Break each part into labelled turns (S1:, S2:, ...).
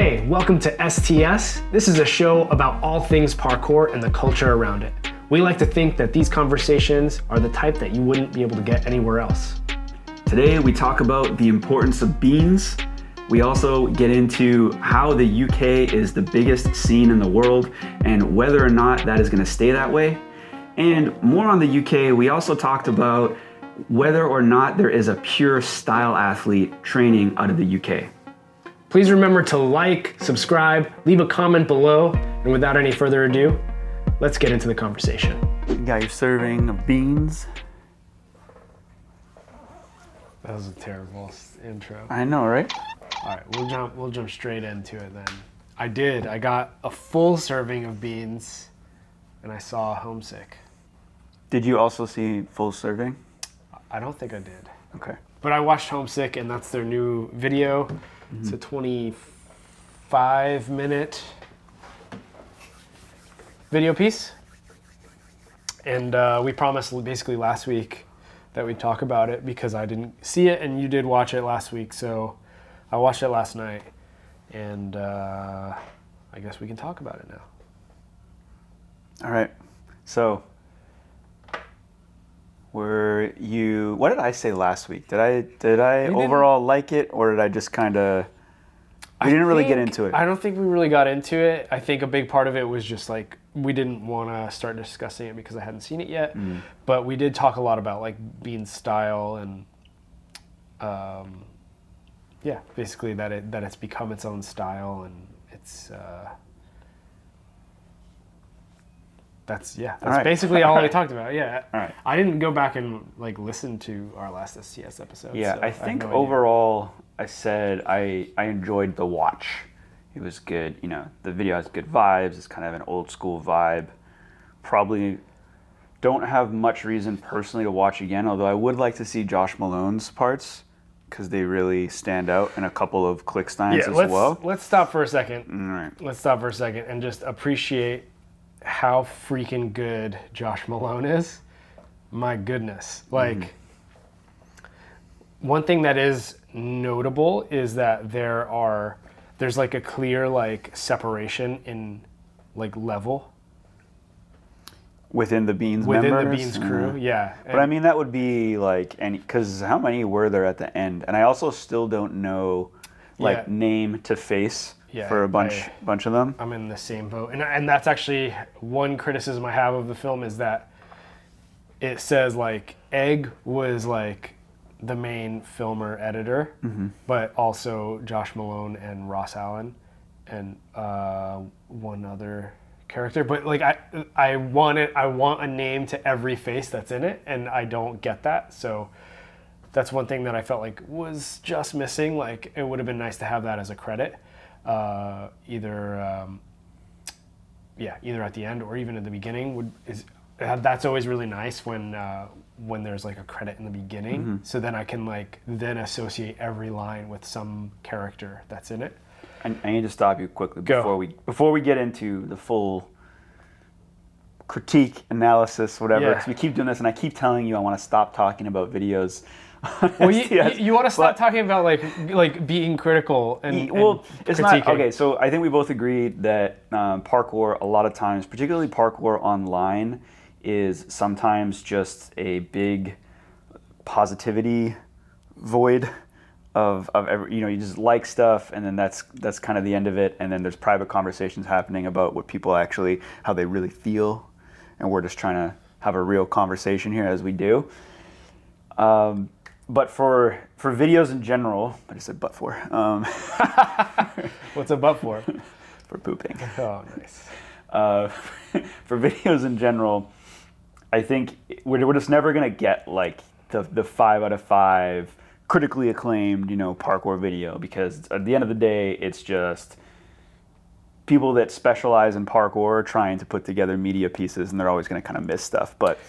S1: Hey, welcome to STS. This is a show about all things parkour and the culture around it. We like to think that these conversations are the type that you wouldn't be able to get anywhere else.
S2: Today we talk about the importance of beans. We also get into how the UK is the biggest scene in the world and whether or not that is going to stay that way. And more on the UK, we also talked about whether or not there is a pure style athlete training out of the UK.
S1: Please remember to like, subscribe, leave a comment below, and without any further ado, let's get into the conversation.
S2: You got your serving of beans.
S1: That was a terrible intro.
S2: I know, right?
S1: All right, we'll jump straight into it then. I got a full serving of beans, and I saw Homesick.
S2: Did you also see full serving?
S1: I don't think I did.
S2: Okay.
S1: But I watched Homesick, and that's their new video. Mm-hmm. It's a 25-minute video piece. And we promised basically last week that we'd talk about it because I didn't see it, and you did watch it last week. So I watched it last night, and I guess we can talk about it now.
S2: All right. So, what did I say last week? Did I overall like it, or did I just kind of, we didn't really get into it?
S1: I don't think we really got into it. I think a big part of it was just like, we didn't want to start discussing it because I hadn't seen it yet. Mm. But we did talk a lot about like Bean's style and, basically that it's become its own style, and it's, That's right. Basically all we talked about. Yeah.
S2: All right.
S1: I didn't go back and like listen to our last STS episode.
S2: Yeah,
S1: so
S2: I think overall I said I enjoyed the watch. It was good. You know, the video has good vibes. It's kind of an old school vibe. Probably don't have much reason personally to watch again, although I would like to see Josh Malone's parts because they really stand out, and a couple of Clicksteins as well.
S1: Let's stop for a second.
S2: All right.
S1: Let's stop for a second and just appreciate how freaking good Josh Malone is. My goodness. Like, one thing that is notable is that there's like a clear like separation in like level
S2: within the Beans members?
S1: Within the Beans crew, yeah.
S2: But I mean, that would be like, because how many were there at the end? And I also still don't know like name to face. Yeah, for a bunch of them.
S1: I'm in the same boat. And that's actually one criticism I have of the film, is that it says like Egg was like the main filmer editor, but also Josh Malone and Ross Allen and one other character. But like I want a name to every face that's in it, and I don't get that. So that's one thing that I felt like was just missing. Like, it would have been nice to have that as a credit. Either at the end or even at the beginning that's always really nice when there's like a credit in the beginning, so then I can like then associate every line with some character that's in it.
S2: I need to stop you quickly before we get into the full critique, analysis, whatever, because we keep doing this and I keep telling you I want to stop talking about videos.
S1: Well, you want to stop talking about like being critical and
S2: it's not okay. So I think we both agreed that parkour a lot of times, particularly parkour online, is sometimes just a big positivity void of every, you just like stuff, and then that's kind of the end of it, and then there's private conversations happening about what people actually, how they really feel, and we're just trying to have a real conversation here as we do. But for videos in general, I just said but for.
S1: What's a but for?
S2: For pooping.
S1: Oh, nice.
S2: For videos in general, I think we're just never gonna get like the 5 out of 5 critically acclaimed, parkour video, because at the end of the day, it's just people that specialize in parkour trying to put together media pieces, and they're always gonna kind of miss stuff. But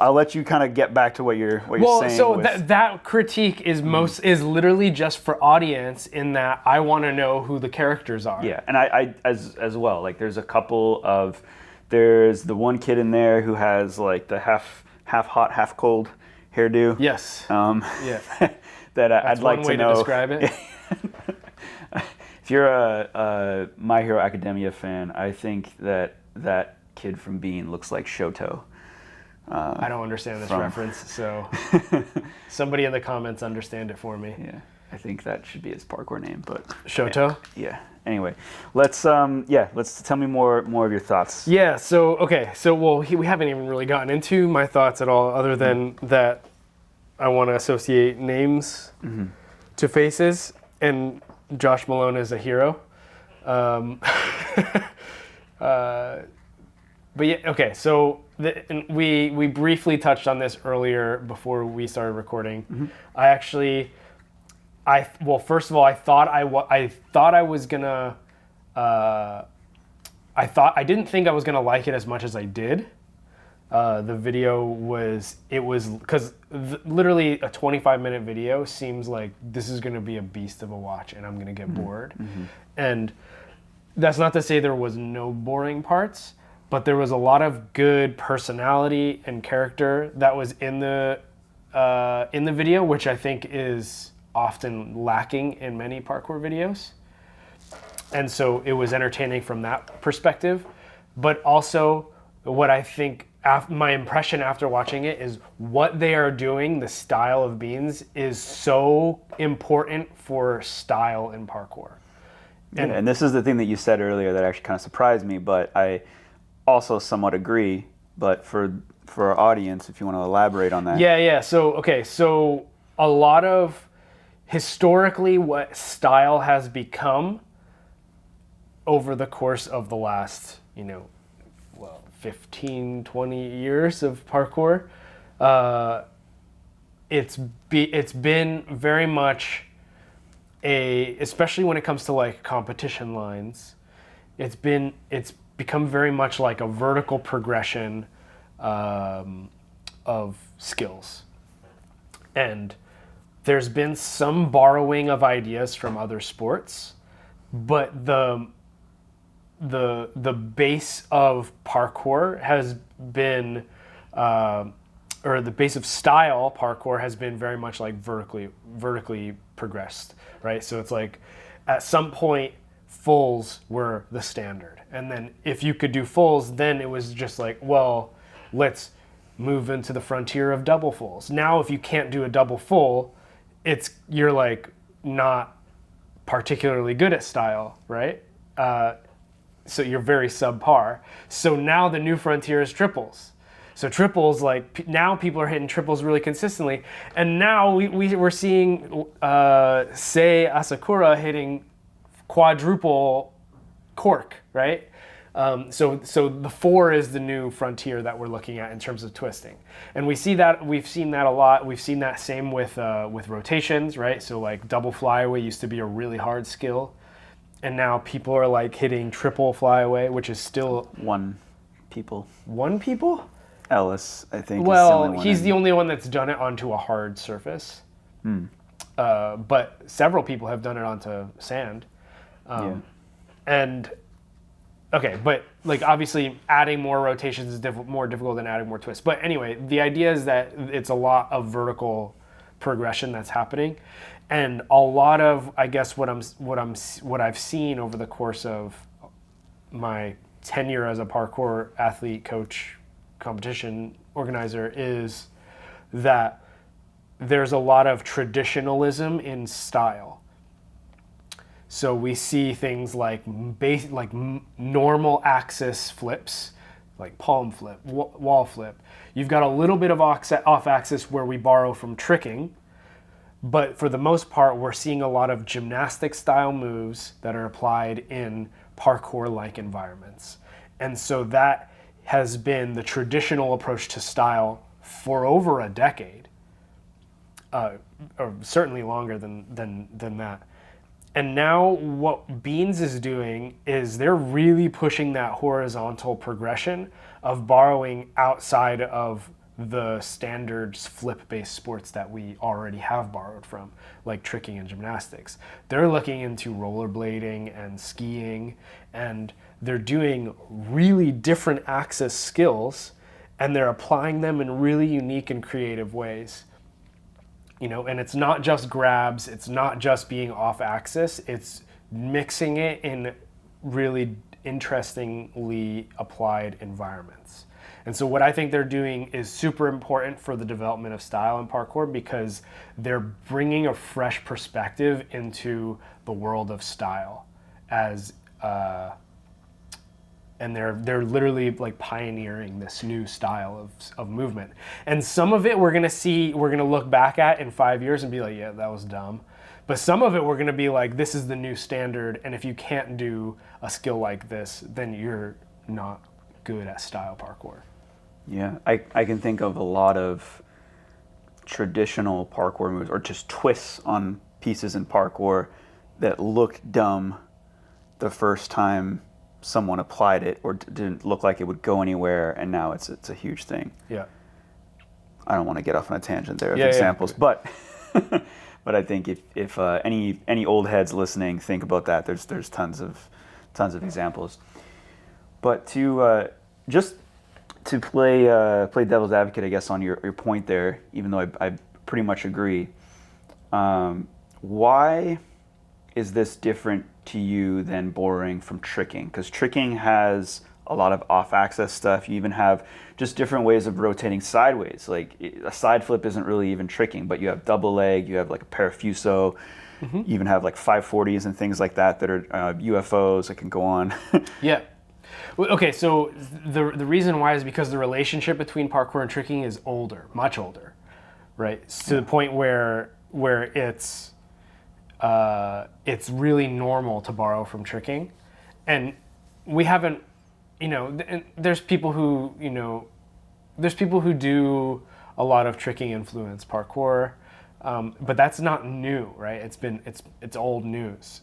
S2: I'll let you kind of get back to what you're saying.
S1: Well, so that critique is is literally just for audience, in that I want to know who the characters are.
S2: Yeah, and I as well. Like, there's the one kid in there who has like the half hot, half cold hairdo.
S1: Yes.
S2: Yeah. That I'd like to know.
S1: That's one way to describe it.
S2: If you're a My Hero Academia fan, I think that kid from Bean looks like Shoto.
S1: I don't understand this reference, so somebody in the comments understand it for me.
S2: Yeah, I think that should be his parkour name, but
S1: Shoto.
S2: Yeah. Anyway, let's tell me more of your thoughts.
S1: Yeah. So we haven't even really gotten into my thoughts at all, other than that I want to associate names to faces, and Josh Malone is a hero. But yeah, okay. So we briefly touched on this earlier before we started recording. First of all, I didn't think I was gonna like it as much as I did. The video was because literally a 25-minute video seems like this is gonna be a beast of a watch, and I'm gonna get bored. And that's not to say there was no boring parts, but there was a lot of good personality and character that was in the video, which I think is often lacking in many parkour videos. And so it was entertaining from that perspective. But also, what I think, my impression after watching it is what they are doing, the style of Beans, is so important for style in parkour.
S2: And this is the thing that you said earlier that actually kind of surprised me, but I also somewhat agree. But for our audience, if you want to elaborate on that.
S1: Yeah. So a lot of historically what style has become over the course of the last, 15, 20 years of parkour, it's been very much especially when it comes to like competition lines, it's become very much like a vertical progression of skills. And there's been some borrowing of ideas from other sports, but the base of parkour has been, or the base of style parkour has been very much like vertically progressed, right? So it's like at some point fulls were the standard, and then if you could do fulls, then it was just like, well, let's move into the frontier of double fulls. Now if you can't do a double full, you're like not particularly good at style, right? So you're very subpar. So now the new frontier is triples. So triples, like now people are hitting triples really consistently, and now we're seeing Sei Asakura hitting quadruple cork, right? So the 4 is the new frontier that we're looking at in terms of twisting, and we've seen that a lot. We've seen that same with rotations, right? So like double flyaway used to be a really hard skill, and now people are like hitting triple flyaway, which is still
S2: one people.
S1: Ellis,
S2: I think.
S1: Well, he's the only one that's done it onto a hard surface, but several people have done it onto sand. And okay, but like obviously adding more rotations is more difficult than adding more twists. But anyway, the idea is that it's a lot of vertical progression that's happening, and a lot of, I guess, what I've seen over the course of my tenure as a parkour athlete, coach, competition organizer is that there's a lot of traditionalism in style. So we see things like normal axis flips, like palm flip, wall flip. You've got a little bit of off axis where we borrow from tricking, but for the most part, we're seeing a lot of gymnastic style moves that are applied in parkour-like environments. And so that has been the traditional approach to style for over a decade, or certainly longer than that. And now what Beans is doing is they're really pushing that horizontal progression of borrowing outside of the standards flip-based sports that we already have borrowed from, like tricking and gymnastics. They're looking into rollerblading and skiing, and they're doing really different axis skills, and they're applying them in really unique and creative ways. And it's not just grabs, it's not just being off axis, it's mixing it in really interestingly applied environments. And so what I think they're doing is super important for the development of style in parkour, because they're bringing a fresh perspective into the world of style as and they're literally like pioneering this new style of movement. And some of it we're gonna look back at in 5 years and be like, yeah, that was dumb. But some of it we're gonna be like, this is the new standard, and if you can't do a skill like this, then you're not good at style parkour.
S2: Yeah, I can think of a lot of traditional parkour moves, or just twists on pieces in parkour that looked dumb the first time someone applied it, or didn't look like it would go anywhere, and now it's a huge thing.
S1: Yeah.
S2: I don't want to get off on a tangent there of
S1: Yeah,
S2: examples, but but I think if any old heads listening think about that, there's tons of examples. But to just to play devil's advocate, I guess, on your point there, even though I pretty much agree, why is this different to you than borrowing from tricking? Because tricking has a lot of off-axis stuff. You even have just different ways of rotating sideways. Like a side flip isn't really even tricking, but you have double leg, you have like a parafuso, you even have like 540s and things like that are UFOs that can go on.
S1: Yeah. Well, okay, so the reason why is because the relationship between parkour and tricking is older, much older, right? To the point where it's really normal to borrow from tricking, and we haven't, there's people who do a lot of tricking influence parkour, but that's not new, right? It's old news.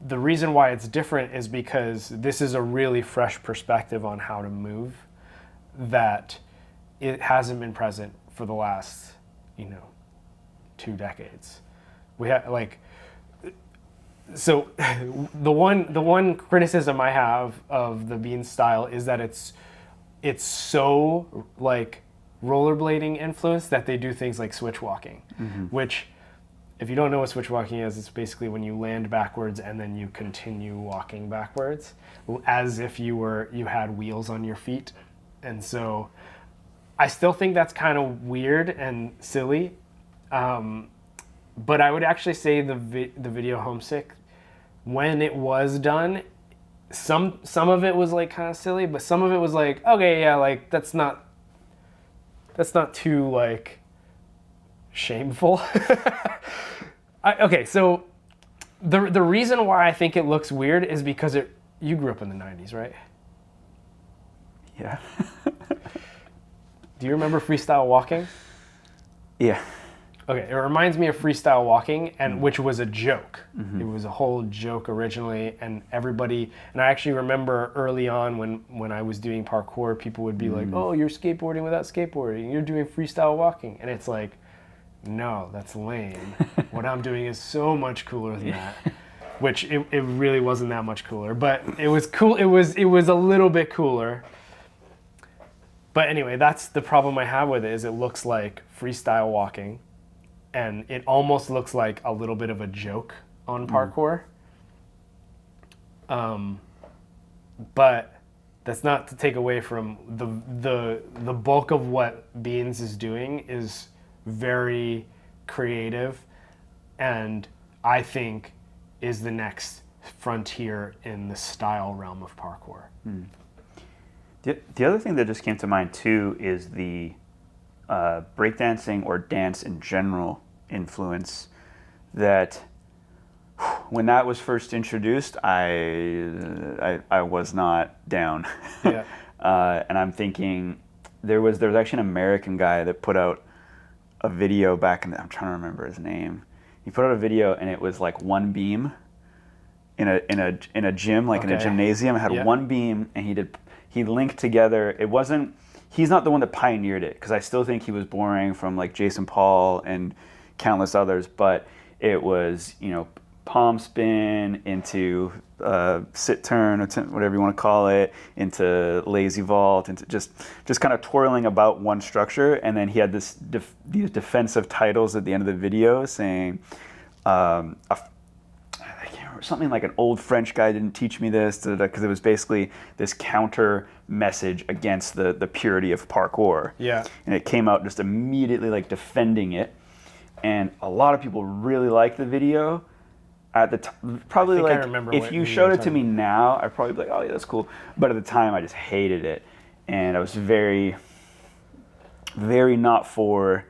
S1: The reason why it's different is because this is a really fresh perspective on how to move that it hasn't been present for the last 2 decades. We have so the one criticism I have of the Beans style is that it's so like rollerblading influenced that they do things like switch walking, which, if you don't know what switch walking is, it's basically when you land backwards and then you continue walking backwards as if you had wheels on your feet. And so I still think that's kind of weird and silly. But I would actually say the video Homesick, when it was done, some of it was like kind of silly, but some of it was like, okay, yeah, like that's not too like shameful. Okay, so the reason why I think it looks weird is because you grew up in the 90s, right?
S2: Yeah.
S1: Do you remember freestyle walking?
S2: Yeah.
S1: Okay, it reminds me of freestyle walking, and which was a joke. It was a whole joke originally, and I actually remember early on when I was doing parkour, people would be like, oh, you're skateboarding without skateboarding, you're doing freestyle walking. And it's like, no, that's lame. What I'm doing is so much cooler than that. Which it really wasn't that much cooler, but it was cool. It was a little bit cooler. But anyway, that's the problem I have with it, is it looks like freestyle walking, and it almost looks like a little bit of a joke on parkour. But that's not to take away from the bulk of what Beans is doing is very creative, and I think is the next frontier in the style realm of parkour.
S2: The other thing that just came to mind too is the breakdancing or dance in general influence that when that was first introduced, I was not down.
S1: Yeah.
S2: And I'm thinking there was actually an American guy that put out a video back in I'm trying to remember his name. He put out a video and it was like one beam in a gym, like in a gymnasium. It had one beam, and he linked together. He's not the one that pioneered it, because I still think he was borrowing from like Jason Paul and countless others, but it was, palm spin into sit turn, or whatever you want to call it, into lazy vault, into just kind of twirling about one structure. And then he had these defensive titles at the end of the video saying, I can't something like an old French guy didn't teach me this, because it was basically this counter message against the purity of parkour.
S1: Yeah.
S2: And it came out just immediately like defending it. And a lot of people really liked the video at the time. Probably like, if you showed it to me now, I'd probably be like, oh yeah, that's cool. But at the time, I just hated it. And I was very, very not for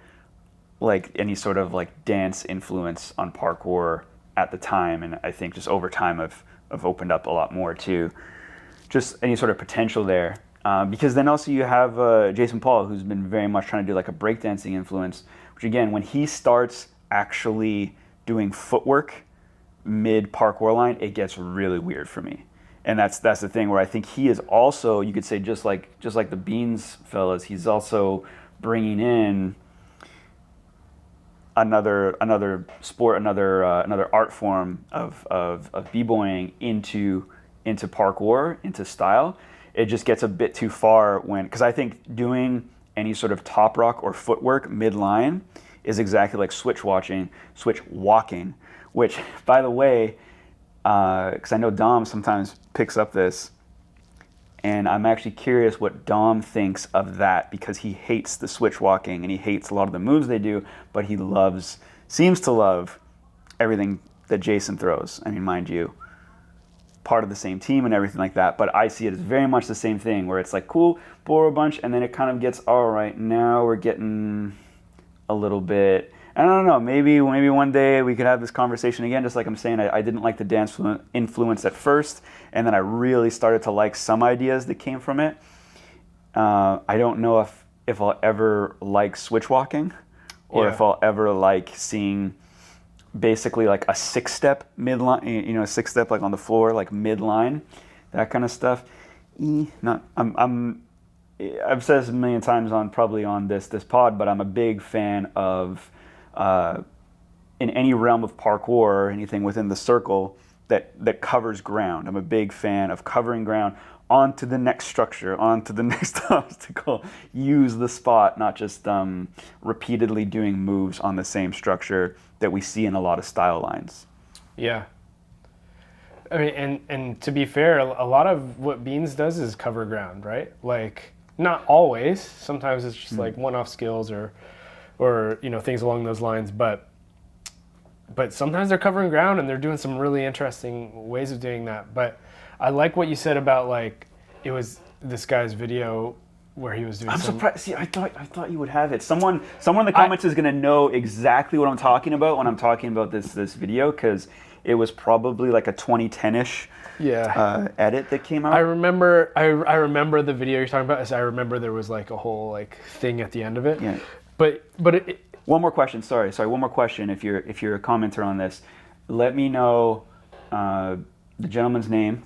S2: like any sort of like dance influence on parkour at the time. And I think just over time I've opened up a lot more to just any sort of potential there. Because then also you have Jason Paul, who's been very much trying to do like a breakdancing influence, which again, when he starts actually doing footwork mid parkour line, it gets really weird for me. And that's the thing where I think he is also, you could say, just like the Beans fellas, he's also bringing in another sport, another art form of b-boying into parkour, into style. It just gets a bit too far because I think doing any sort of top rock or footwork mid-line is exactly like switch walking, which, by the way, because I know Dom sometimes picks up this, and I'm actually curious what Dom thinks of that, because he hates the switch walking and he hates a lot of the moves they do, but he seems to love everything that Jason throws. I mean, mind you, part of the same team and everything like that, but I see it as very much the same thing, where it's like, cool, borrow a bunch, and then it kind of gets, all right, now we're getting a little bit, I don't know, maybe one day we could have this conversation again, just like I'm saying, I didn't like the dance influence at first, and then I really started to like some ideas that came from it. I don't know if I'll ever like switch walking, or if I'll ever like seeing basically like a 6-step midline, a 6-step like on the floor, like midline, that kind of stuff. I've said this a million times probably on this pod, but I'm a big fan of in any realm of parkour or anything within the circle that covers ground. I'm a big fan of covering ground onto the next structure, onto the next obstacle. Use the spot, not just repeatedly doing moves on the same structure that we see in a lot of style lines.
S1: Yeah. I mean, and to be fair, a lot of what Beans does is cover ground, right? Like, not always. Sometimes it's just like one-off skills or things along those lines. But sometimes they're covering ground and they're doing some really interesting ways of doing that. But I like what you said about, like, it was this guy's video where he was doing.
S2: I'm surprised. See, I thought you would have it. Someone in the comments is gonna know exactly what I'm talking about when I'm talking about this video, because it was probably like a 2010-ish edit that came out.
S1: I remember the video you're talking about. I remember there was like a whole like thing at the end of it.
S2: Yeah.
S1: But
S2: one more question. Sorry. One more question. If you're a commenter on this, let me know the gentleman's name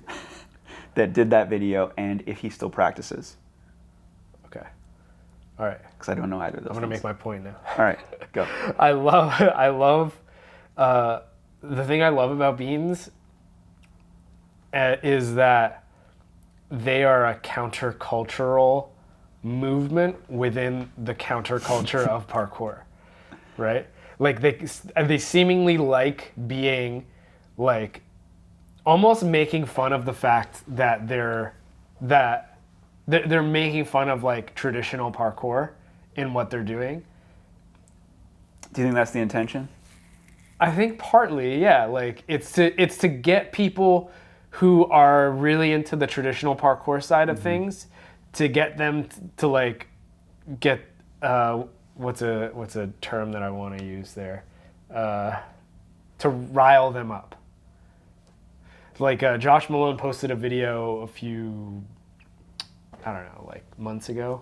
S2: that did that video and if he still practices.
S1: Okay. All right.
S2: Because I don't know either of those.
S1: I'm gonna make my point now.
S2: All right. Go.
S1: I love. The thing I love about Beans is that they are a countercultural movement within the counterculture of parkour, right? Like they seemingly like being like almost making fun of the fact that they're making fun of like traditional parkour in what they're doing.
S2: Do you think that's the intention?
S1: I think partly, yeah. Like it's to get people who are really into the traditional parkour side of things, to get them to like get what's a term that I want to use there, to rile them up. Like Josh Malone posted a video a few, I don't know, like months ago,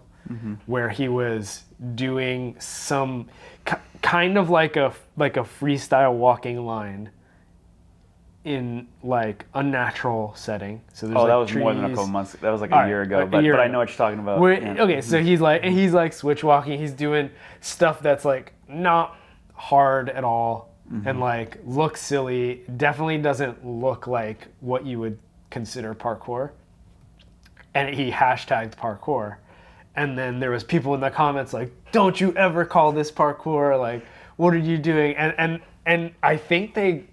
S1: where he was doing some kind of like a freestyle walking line in like a natural setting. So there's
S2: that
S1: like
S2: was
S1: trees.
S2: more than a couple months. That was like a year ago. But I know what you're talking about.
S1: Okay, so he's like switch walking. He's doing stuff that's like not hard at all, and like looks silly. Definitely doesn't look like what you would consider parkour. And he hashtagged parkour. And then there was people in the comments like, "Don't you ever call this parkour? Like, what are you doing?" And I think they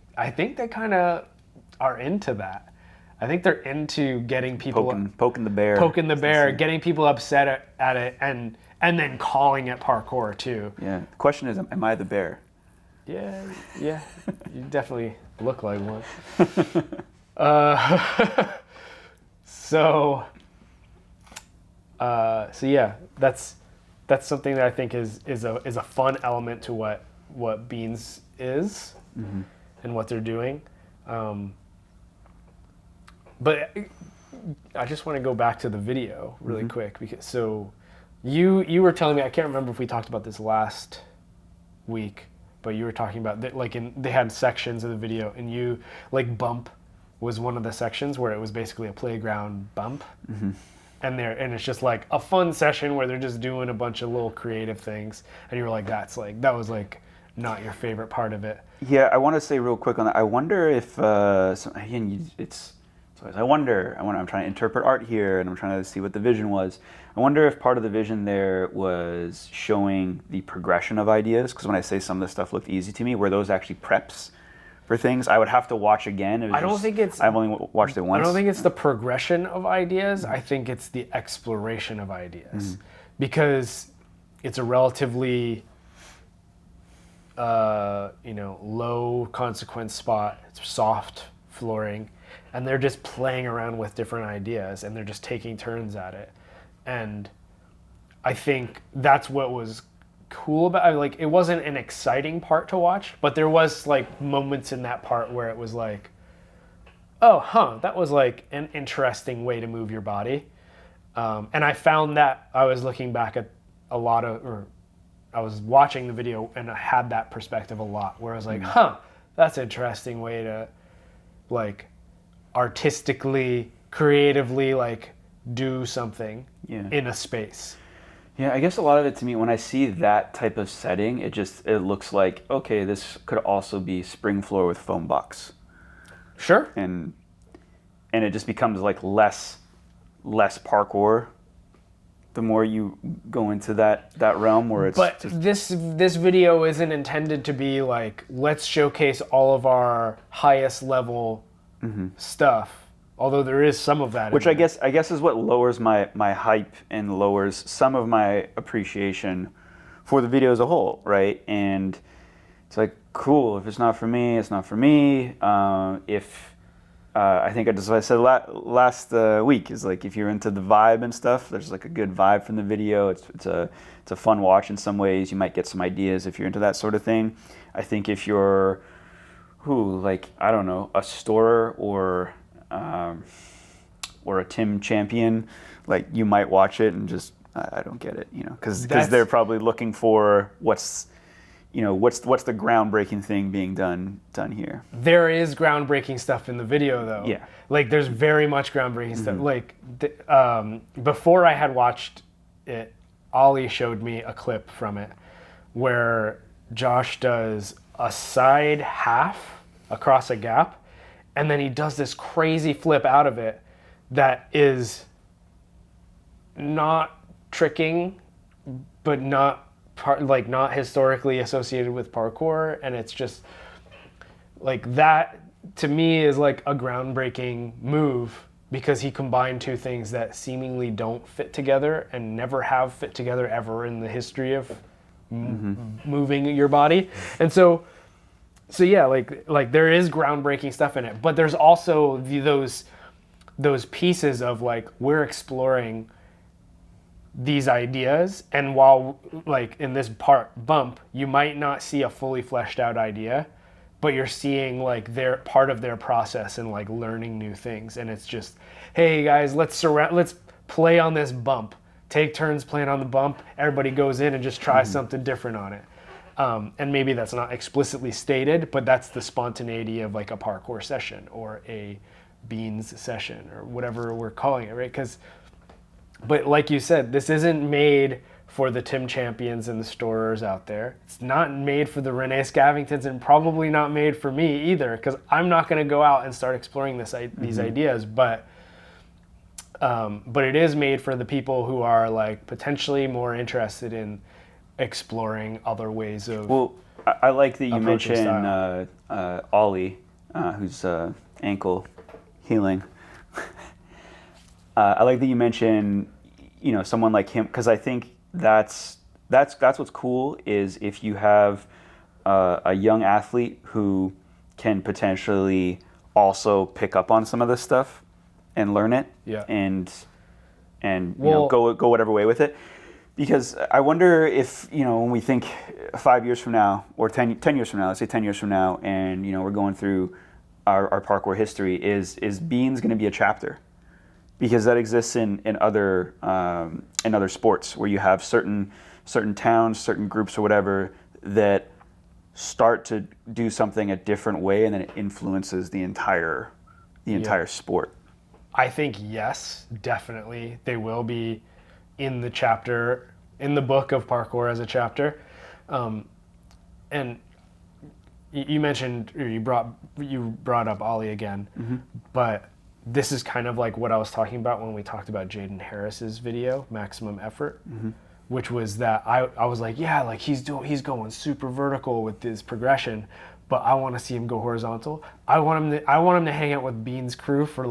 S1: kind of are into that. I think they're into getting people
S2: poking the bear,
S1: getting people upset at it, and then calling it parkour too.
S2: Yeah. The question is, am I the bear?
S1: Yeah. You definitely look like one. So yeah, that's something that I think is a fun element to what Beans is and what they're doing. But I just want to go back to the video really quick, because so you were telling me, I can't remember if we talked about this last week, but you were talking about that, like they had sections of the video, and you like bump was one of the sections where it was basically a playground bump. And it's just like a fun session where they're just doing a bunch of little creative things, and you were like, that was like not your favorite part of it.
S2: Yeah, I want to say real quick on that. I wonder if I'm trying to interpret art here, and I'm trying to see what the vision was. I wonder if part of the vision there was showing the progression of ideas, because when I say some of the stuff looked easy to me, were those actually preps for things? I would have to watch again. I've only watched it once.
S1: I don't think it's the progression of ideas. I think it's the exploration of ideas, because it's a relatively low consequence spot. It's soft flooring, and they're just playing around with different ideas, and they're just taking turns at it. And I think that's what was cool about it. Like, it wasn't an exciting part to watch, but there was like moments in that part where it was like, that was like an interesting way to move your body. And I found that I was looking back at I was watching the video, and I had that perspective a lot, where I was like, that's an interesting way to like artistically, creatively like do something in a space.
S2: Yeah, I guess a lot of it to me, when I see that type of setting, it looks like, okay, this could also be spring floor with foam box.
S1: Sure.
S2: And it just becomes like less parkour the more you go into that realm where it's.
S1: But this video isn't intended to be like, let's showcase all of our highest level stuff. Although there is some of that,
S2: which I guess is what lowers my hype and lowers some of my appreciation for the video as a whole, right? And it's like, cool. If it's not for me, it's not for me. I think I said last week is like, if you're into the vibe and stuff, there's like a good vibe from the video. It's a fun watch in some ways. You might get some ideas if you're into that sort of thing. I think if you're a storer or a Tim champion, like, you might watch it and just, I don't get it, because they're probably looking for what's the groundbreaking thing being done here.
S1: There is groundbreaking stuff in the video, though.
S2: Yeah.
S1: Like, there's very much groundbreaking stuff. Like, before I had watched it, Ollie showed me a clip from it where Josh does a side half across a gap, and then he does this crazy flip out of it that is not tricking, but not historically associated with parkour. And it's just like, that to me is like a groundbreaking move, because he combined two things that seemingly don't fit together and never have fit together ever in the history of moving your body. And so yeah, like there is groundbreaking stuff in it, but there's also those pieces of like, we're exploring these ideas, and while like in this bump, you might not see a fully fleshed out idea, but you're seeing like their part of their process and like learning new things. And it's just, hey guys, let's play on this bump, take turns playing on the bump, everybody goes in and just tries something different on it. And maybe that's not explicitly stated, but that's the spontaneity of like a parkour session or a Beans session or whatever we're calling it, right? But like you said, this isn't made for the Tim champions and the storers out there. It's not made for the Rene Scavingtons, and probably not made for me either, because I'm not going to go out and start exploring these ideas. But it is made for the people who are like potentially more interested in exploring other ways of.
S2: Well, I like that you mentioned Ollie, who's ankle healing. I like that you mentioned, someone like him, because I think that's what's cool is if you have a young athlete who can potentially also pick up on some of this stuff and learn it, and go whatever way with it. Because I wonder if, when we think 5 years from now, or 10 years from now, let's say 10 years from now, and, we're going through our parkour history, is beans going to be a chapter? Because that exists in other sports where you have certain towns, certain groups or whatever that start to do something a different way, and then it influences the entire sport.
S1: I think yes, definitely they will be in the book of parkour as a chapter. And you mentioned, or you brought up Ollie again, but this is kind of like what I was talking about when we talked about Jaden Harris's video, Maximum Effort, which was that I was like, yeah, like he's going super vertical with his progression, but I want to see him go horizontal. I want him to hang out with Bean's crew for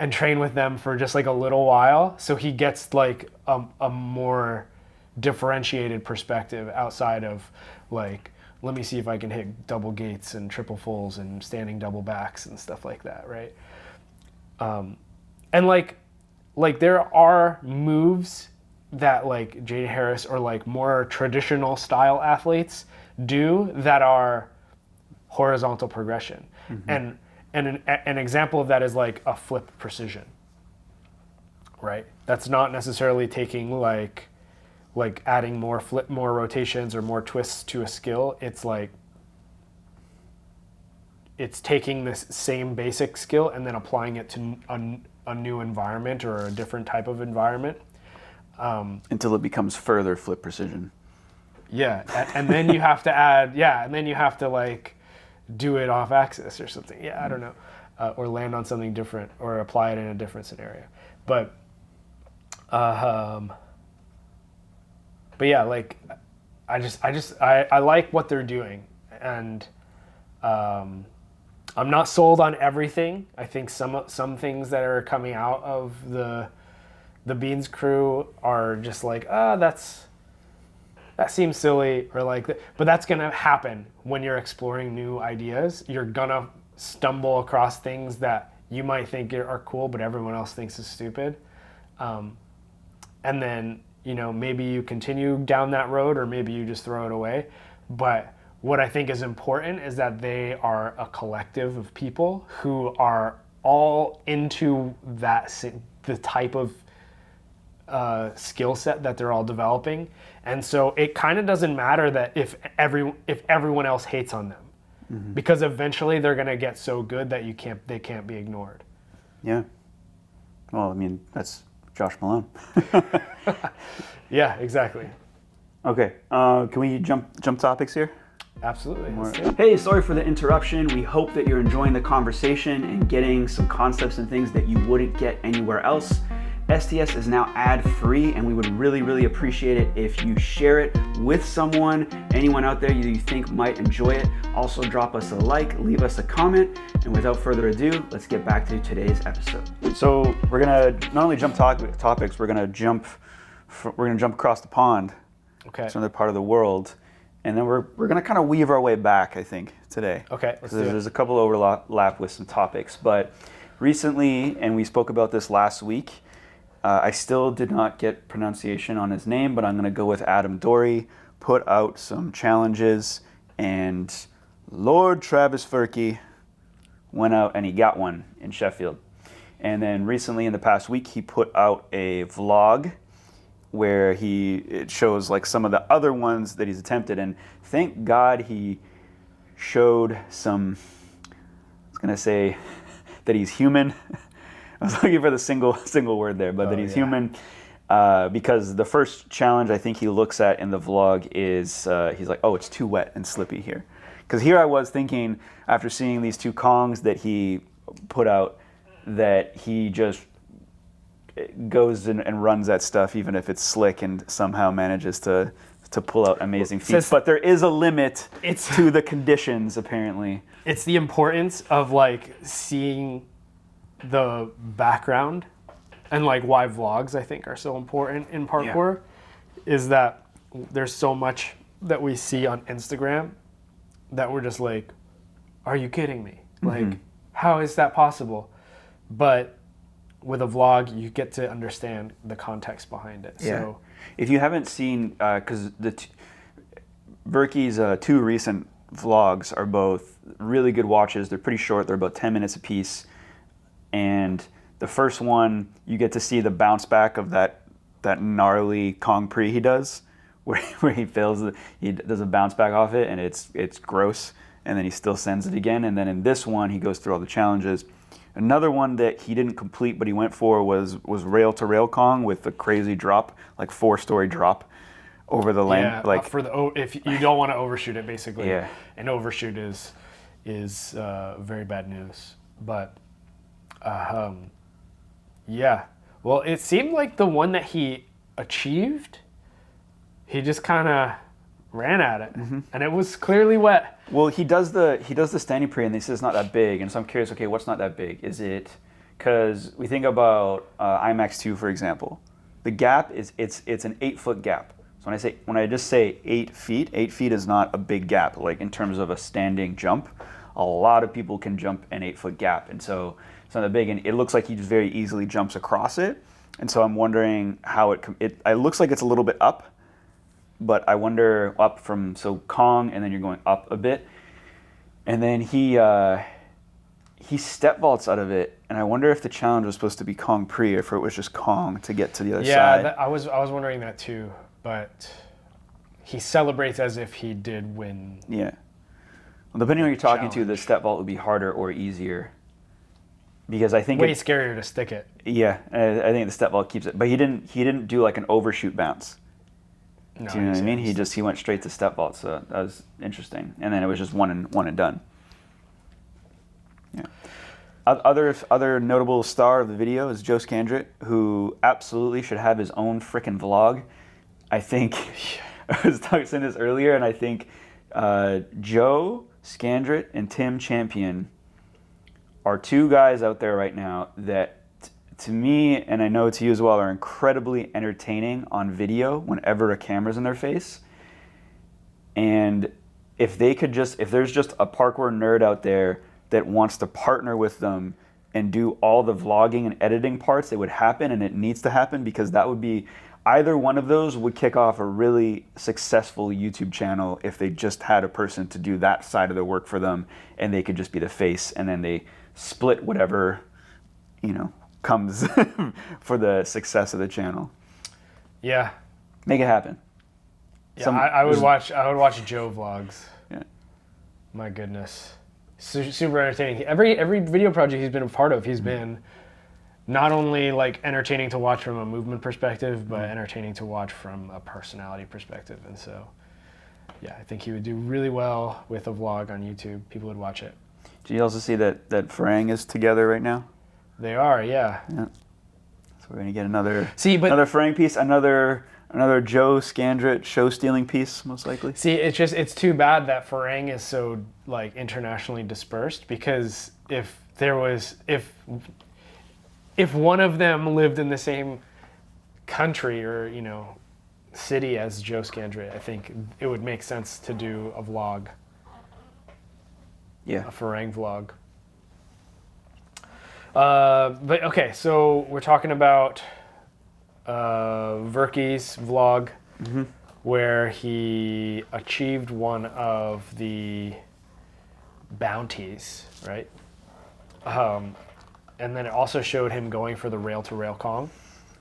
S1: and train with them for just like a little while, so he gets like a more differentiated perspective outside of like, let me see if I can hit double gates and triple fulls and standing double backs and stuff like that, right? And like there are moves that like Jaden Harris or like more traditional style athletes do that are horizontal progression. And an example of that is like a flip precision, right? That's not necessarily taking like adding more rotations or more twists to a skill. It's like it's taking this same basic skill and then applying it to a new environment or a different type of environment.
S2: Until it becomes further flip precision.
S1: Yeah, and then you have to add, and then you have to like do it off axis or something. Yeah, I don't know. Or land on something different or apply it in a different scenario. But yeah, like I like what they're doing, and I'm not sold on everything. I think some things that are coming out of the Beans crew are just like, that seems silly, or like, but that's gonna happen when you're exploring new ideas. You're gonna stumble across things that you might think are cool, but everyone else thinks is stupid, and then maybe you continue down that road, or maybe you just throw it away. But what I think is important is that they are a collective of people who are all into the type of skill set that they're all developing, and so it kind of doesn't matter that if everyone else hates on them, because eventually they're gonna get so good that they can't be ignored.
S2: Yeah. Well, I mean, that's Josh Malone.
S1: Yeah, exactly.
S2: Okay, can we jump topics here?
S1: Absolutely.
S2: Hey, sorry for the interruption. We hope that you're enjoying the conversation and getting some concepts and things that you wouldn't get anywhere else. STS is now ad-free, and we would really, really appreciate it if you share it with anyone out there you think might enjoy it. Also, drop us a like, leave us a comment, and without further ado, let's get back to today's episode. So we're gonna not only jump topics, we're gonna jump across the pond, to another part of the world, and then we're gonna kind of weave our way back, I think, today.
S1: Okay, let's do it.
S2: There's a couple overlap with some topics, but recently, and we spoke about this last week, I still did not get pronunciation on his name, but I'm going to go with Adam Dory, put out some challenges, and Lord Travis Verky went out and he got one in Sheffield. And then recently, in the past week, he put out a vlog where it shows like some of the other ones that he's attempted, and thank God he showed some, I was going to say that he's human. I was looking for the single word there, but that he's human, because the first challenge I think he looks at in the vlog is he's like, oh, it's too wet and slippy here. Because here I was thinking, after seeing these two Kongs that he put out, that he just goes and runs that stuff even if it's slick, and somehow manages to to pull out amazing feats. But there is a limit to the conditions, apparently.
S1: It's the importance of like seeing the background, and like why vlogs I think are so important in parkour, is that there's so much that we see on Instagram that we're just like, are you kidding me? Like, how is that possible? But with a vlog, you get to understand the context behind it.
S2: Yeah.
S1: So
S2: if you haven't seen, because Verky's 2 recent vlogs are both really good watches. They're pretty short. They're about 10 minutes a piece. And the first one, you get to see the bounce back of that gnarly Kong Pre he does, where he fails, he does a bounce back off it, and it's gross. And then he still sends it again. And then in this one, he goes through all the challenges. Another one that he didn't complete, but he went for was rail to rail Kong with a crazy drop, like 4-story drop over the lane.
S1: yeah,
S2: like
S1: if you don't want to overshoot it, basically.
S2: Yeah.
S1: And overshoot is very bad news. But yeah. Well, it seemed like the one that he achieved, he just kind of ran at it, and it was clearly wet.
S2: Well, he does the standing pre, and he says it's not that big, and so I'm curious. Okay, what's not that big? Is it because we think about IMAX 2, for example? The gap is it's an 8-foot gap. So when I just say 8 feet, 8 feet is not a big gap. Like in terms of a standing jump, a lot of people can jump an 8-foot gap, and so it's not that big. And it looks like he just very easily jumps across it. And so I'm wondering how it looks like it's a little bit up. But I wonder up from, so Kong, and then you're going up a bit. And then he step vaults out of it, and I wonder if the challenge was supposed to be Kong Pre, or if it was just Kong to get to the other side.
S1: Yeah, I was wondering that too, but he celebrates as if he did win.
S2: Yeah. Well, depending on who you're talking to, the step vault would be harder or easier. Because I think
S1: way scarier to stick it.
S2: Yeah, I think the step vault keeps it. But he didn't do like an overshoot bounce.
S1: No,
S2: Do you know what I mean? He went straight to step vault, so that was interesting. And then it was just one and done. Yeah. Other notable star of the video is Joe Scandrett, who absolutely should have his own frickin' vlog. I think I was saying this earlier, and I think Joe Scandrett and Tim Champion are 2 guys out there right now that, to me, and I know to you as well, are incredibly entertaining on video whenever a camera's in their face. And if there's just a parkour nerd out there that wants to partner with them and do all the vlogging and editing parts, it would happen, and it needs to happen, because that would be, either one of those would kick off a really successful YouTube channel if they just had a person to do that side of the work for them, and they could just be the face, and then they split whatever, comes for the success of the channel.
S1: Yeah.
S2: Make it happen.
S1: Yeah, I would watch Joe vlogs.
S2: Yeah.
S1: My goodness. Super entertaining. Every video project he's been a part of, he's been not only like entertaining to watch from a movement perspective, but entertaining to watch from a personality perspective. And so, yeah, I think he would do really well with a vlog on YouTube. People would watch it.
S2: Did you also see that Farang is together right now?
S1: They are, yeah.
S2: So we're gonna get another Farang piece, another Joe Scandrett show stealing piece, most likely.
S1: See, it's too bad that Farang is so like internationally dispersed, because if one of them lived in the same country or city as Joe Scandrett, I think it would make sense to do a vlog.
S2: Yeah.
S1: A Farang vlog. But okay, so we're talking about Verky's vlog, where he achieved one of the bounties, right? And then it also showed him going for the rail-to-rail Kong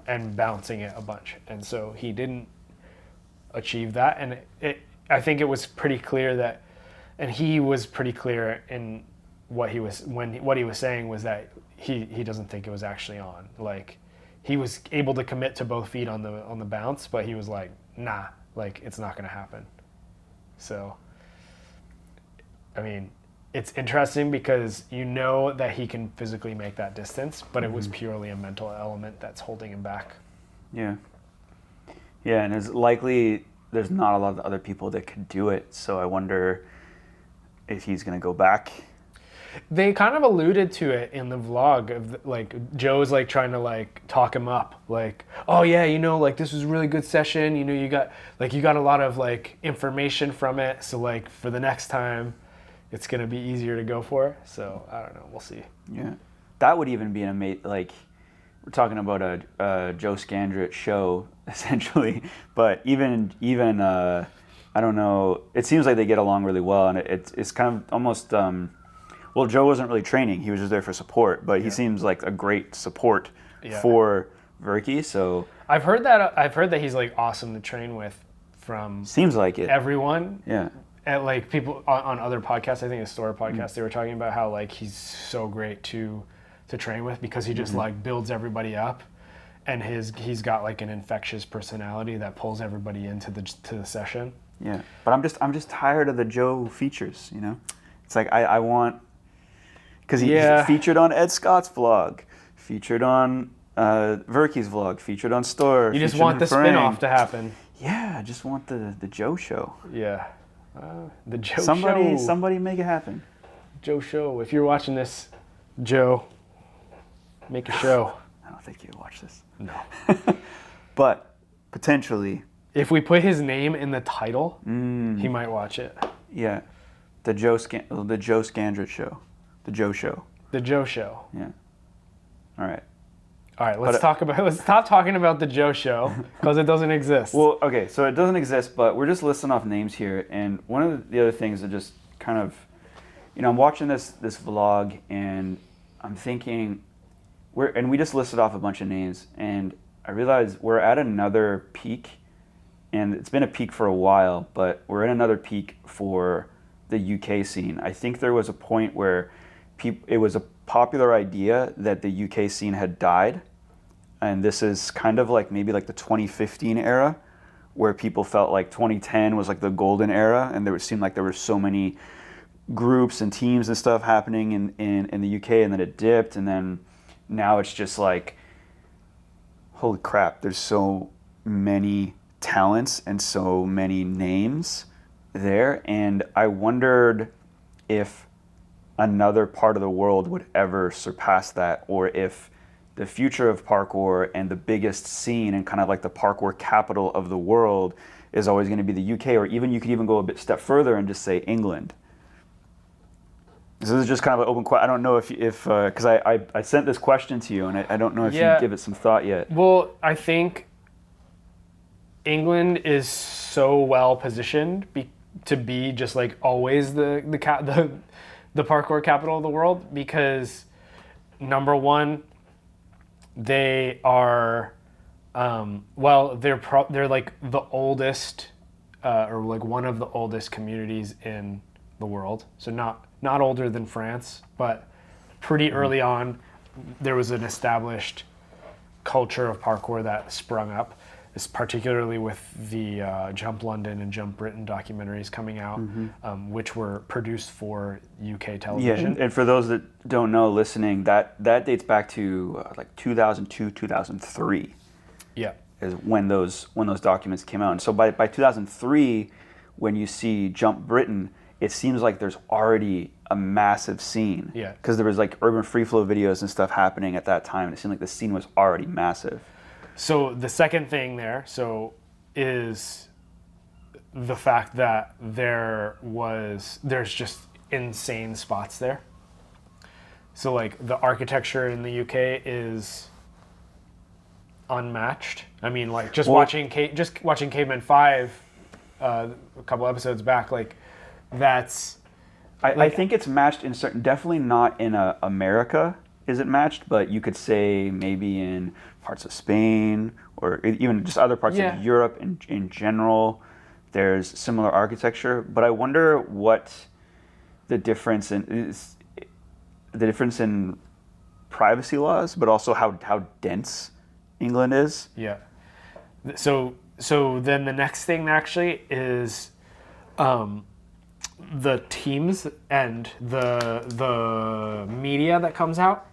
S1: and bouncing it a bunch. And so he didn't achieve that. And I think it was pretty clear that, and he was pretty clear in what he was saying was that he doesn't think it was actually on. Like, he was able to commit to both feet on the bounce, but he was like, nah, like, it's not going to happen. So, I mean, it's interesting because that he can physically make that distance, but it was purely a mental element that's holding him back.
S2: Yeah. Yeah, and it's likely there's not a lot of other people that could do it. So I wonder if he's going to go back.
S1: They kind of alluded to it in the vlog of like Joe's like trying to like talk him up, like, oh yeah, you know, like this was a really good session, you know, you got a lot of like information from it, so like for the next time it's gonna be easier to go for. So I don't know, we'll see.
S2: Yeah, that would even be an amazing, like, we're talking about a Joe Scandrett show essentially, but even I don't know, it seems like they get along really well, and it's kind of almost well, Joe wasn't really training; he was just there for support. But he seems like a great support for Verky. So
S1: I've heard that he's like awesome to train with. From
S2: seems like it.
S1: Everyone,
S2: yeah.
S1: At like people on other podcasts, I think a Store podcast, they were talking about how like he's so great to train with because he just like builds everybody up, and he's got like an infectious personality that pulls everybody into the session.
S2: Yeah, but I'm just tired of the Joe features. You know, it's like I want. Because he's featured on Ed Scott's vlog, featured on Verky's vlog, featured on Store.
S1: You just want the spin-off to happen.
S2: Yeah, I just want the Joe show.
S1: Yeah, the Joe show.
S2: Somebody make it happen.
S1: Joe show. If you're watching this, Joe, make a show.
S2: I don't think you'll watch this.
S1: No.
S2: But potentially.
S1: If we put his name in the title, he might watch it.
S2: Yeah, the Joe Scandrett show. The Joe show.
S1: The Joe show.
S2: Yeah. All right.
S1: Let's stop talking about the Joe show because it doesn't exist.
S2: Well, okay, so it doesn't exist, but we're just listing off names here, and one of the other things that just kind of, you know, I'm watching this vlog and I'm thinking, we just listed off a bunch of names, and I realized we're at another peak, and it's been a peak for a while, but we're in another peak for the UK scene. I think there was a point where it was a popular idea that the UK scene had died, and this is kind of like maybe like the 2015 era, where people felt like 2010 was like the golden era, and it seemed like there were so many groups and teams and stuff happening in the UK, and then it dipped, and then now it's just like, holy crap, there's so many talents and so many names there, and I wondered if another part of the world would ever surpass that, or if the future of parkour and the biggest scene and kind of like the parkour capital of the world is always going to be the UK, or even you could even go a step further and just say England. So this is just kind of an open question. I don't know if because I sent this question to you, and I don't know if you give it some thought yet.
S1: Well, I think England is so well positioned to be just like always the parkour capital of the world, because number one, they are they're like the oldest or like one of the oldest communities in the world. So not older than France, but pretty early on there was an established culture of parkour that sprung up. Particularly with the Jump London and Jump Britain documentaries coming out, which were produced for UK television.
S2: Yeah, and for those that don't know listening, that dates back to like 2002, 2003.
S1: Yeah,
S2: is when those documents came out. And so by 2003, when you see Jump Britain, it seems like there's already a massive scene.
S1: Yeah,
S2: because there was like urban free flow videos and stuff happening at that time, and it seemed like the scene was already massive.
S1: So the second thing there, is the fact that there's just insane spots there. So like the architecture in the UK is unmatched. I mean, like watching Caveman 5 a couple episodes back, like that's.
S2: I think it's matched in certain. Definitely not in America. Is it matched? But you could say maybe in parts of Spain or even just other parts of Europe in general, there's similar architecture. But I wonder what the difference in privacy laws, but also how dense England is.
S1: Yeah. So then the next thing actually is the teams and the media that comes out.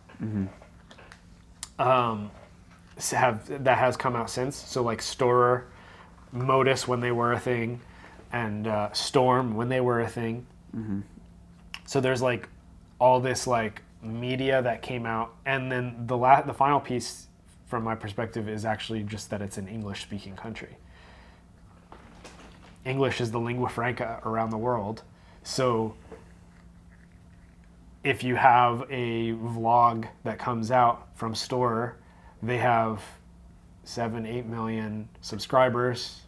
S1: That has come out since. So like Storer Modus when they were a thing, and Storm when they were a thing. Mm-hmm. So there's like all this like media that came out, and then the final piece from my perspective is actually just that it's an English-speaking country. English is the lingua franca around the world. So if you have a vlog that comes out from Store, they have 7-8 million subscribers.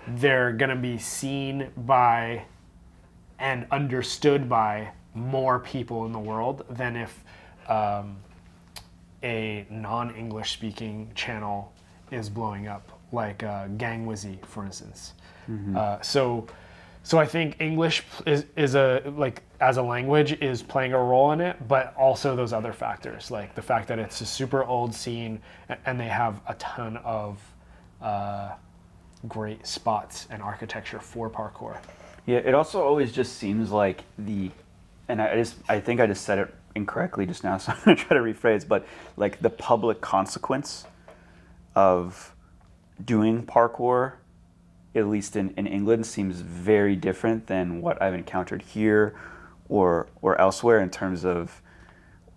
S1: They're going to be seen by and understood by more people in the world than if a non-English speaking channel is blowing up, like Gang Wizzy, for instance. Mm-hmm. So I think English is a like as a language is playing a role in it, but also those other factors, like the fact that it's a super old scene and they have a ton of great spots and architecture for parkour.
S2: Yeah, it also always just seems like I think I just said it incorrectly just now, so I'm gonna try to rephrase, but like the public consequence of doing parkour, at least in England, seems very different than what I've encountered here or elsewhere in terms of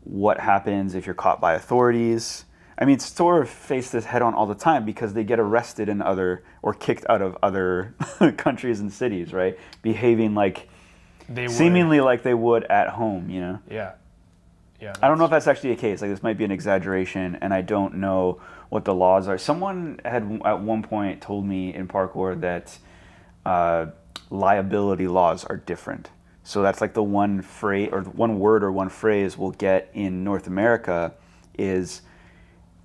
S2: what happens if you're caught by authorities. I mean, Store face this head on all the time because they get arrested in other or kicked out of other countries and cities, right? Behaving like seemingly like they would at home, you know?
S1: Yeah. Yeah.
S2: I don't know if that's actually the case. Like, this might be an exaggeration, and I don't know what the laws are. Someone had at one point told me in parkour that liability laws are different. So that's like the one phrase or one word or one phrase we'll get in North America is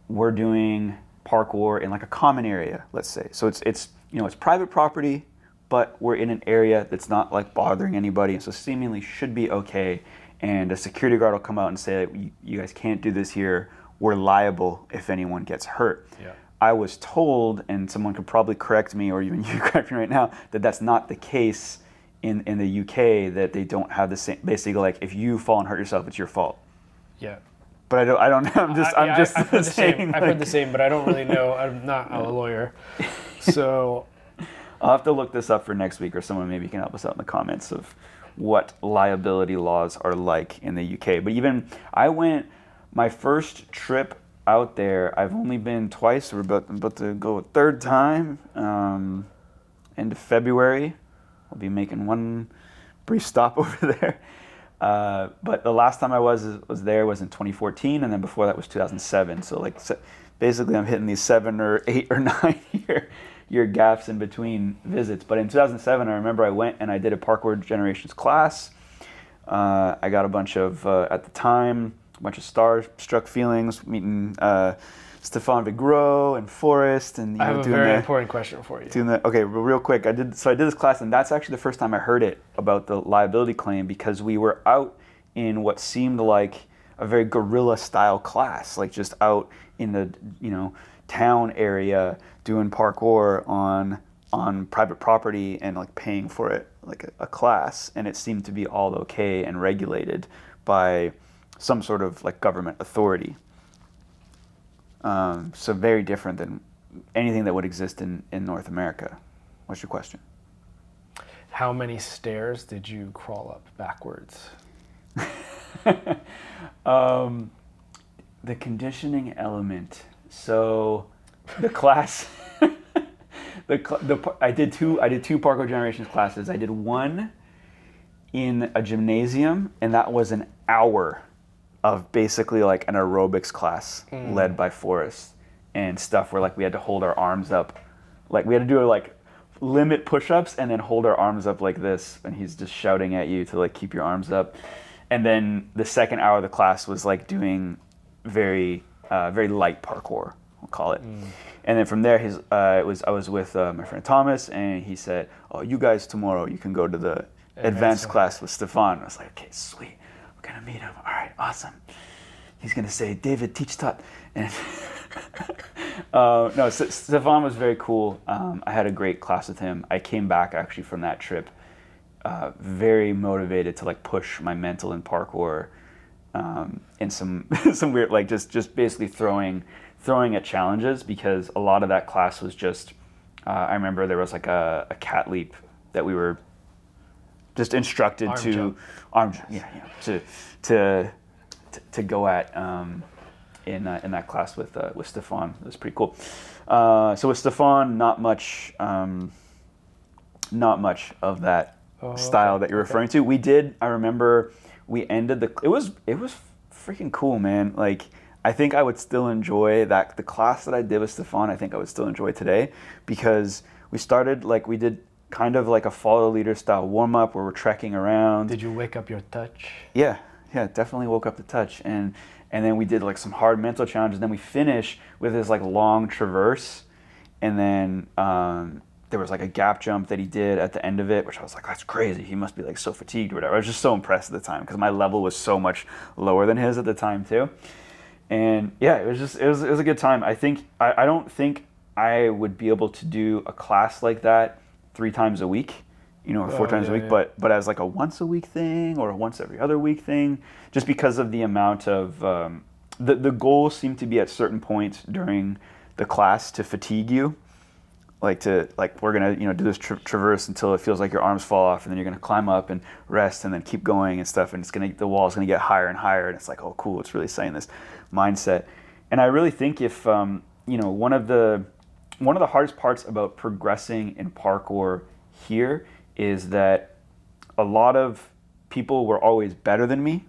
S2: we're doing parkour in like a common area, let's say. So it's private property, but we're in an area that's not like bothering anybody, and so seemingly should be okay. And a security guard will come out and say, you guys can't do this here. We're liable if anyone gets hurt. Yeah. I was told, and someone could probably correct me, or even you correct me right now, that that's not the case in the UK, that they don't have the same, basically like if you fall and hurt yourself, it's your fault. Yeah. But I don't know. I'm just
S1: I've heard the same. I've heard the same, but I don't really know. I'm not a lawyer. So
S2: I'll have to look this up for next week, or someone maybe can help us out in the comments of what liability laws are like in the UK. But even my first trip out there, I've only been twice. We're about to go a third time. End of February, I'll be making one brief stop over there. But the last time I was there was in 2014, and then before that was 2007. So basically I'm hitting these 7 or 8 or 9 year gaps in between visits. But in 2007, I remember I went and I did a Parkour Generations class. I got a bunch of, at the time, a bunch of starstruck feelings, meeting Stefan Vigreau and Forrest. And,
S1: I have a very important question for you.
S2: Okay, real quick. I did this class, and that's actually the first time I heard it about the liability claim, because we were out in what seemed like a very guerrilla-style class, like just out in the, town area doing parkour on private property and like paying for it like a class, and it seemed to be all okay and regulated by some sort of like government authority. So very different than anything that would exist in North America. What's your question?
S1: How many stairs did you crawl up backwards?
S2: The conditioning element. So the class, I did two Parkour Generations classes. I did one in a gymnasium, and that was an hour of basically like an aerobics class led by Forrest and stuff where like we had to hold our arms up. Like we had to do like limit push-ups and then hold our arms up like this, and he's just shouting at you to like keep your arms up. And then the second hour of the class was like doing very light parkour, we'll call it. And then from there, I was with my friend Thomas, and he said, "Oh, you guys tomorrow you can go to the advanced class with Stefan." I was like, "Okay, sweet, we're gonna meet him. All right, awesome." He's gonna say, "David, teach Tot." And no, Stefan was very cool. I had a great class with him. I came back actually from that trip very motivated to like push my mental in parkour, in some weird like just basically throwing at challenges, because a lot of that class was just I remember there was like a cat leap that we were just instructed to go at in that class with Stefan. It was pretty cool. So with Stefan, not much of that style that you're referring to. We did. I remember we ended it was freaking cool, man. Like, I think I would still enjoy the class that I did with Stefan. I think I would still enjoy today, because we started, like, we did kind of like a follow the leader style warm up where we're trekking around.
S1: Did you wake up your touch?
S2: Yeah, definitely woke up the touch, and then we did like some hard mental challenges. Then we finish with this like long traverse, and then there was like a gap jump that he did at the end of it, which I was like, that's crazy. He must be like so fatigued or whatever. I was just so impressed at the time because my level was so much lower than his at the time too. And yeah, it was a good time. I don't think I would be able to do a class like that 3 times a week, or 4 times a week,
S1: yeah.
S2: but as like a once a week thing or a once every other week thing, just because of the amount of the goal seemed to be at certain points during the class to fatigue you. We're gonna do this traverse until it feels like your arms fall off, and then you're gonna climb up and rest, and then keep going and stuff, and the wall's gonna get higher and higher, and it's like, oh cool, it's really setting this mindset. And I really think if one of the hardest parts about progressing in parkour here is that a lot of people were always better than me,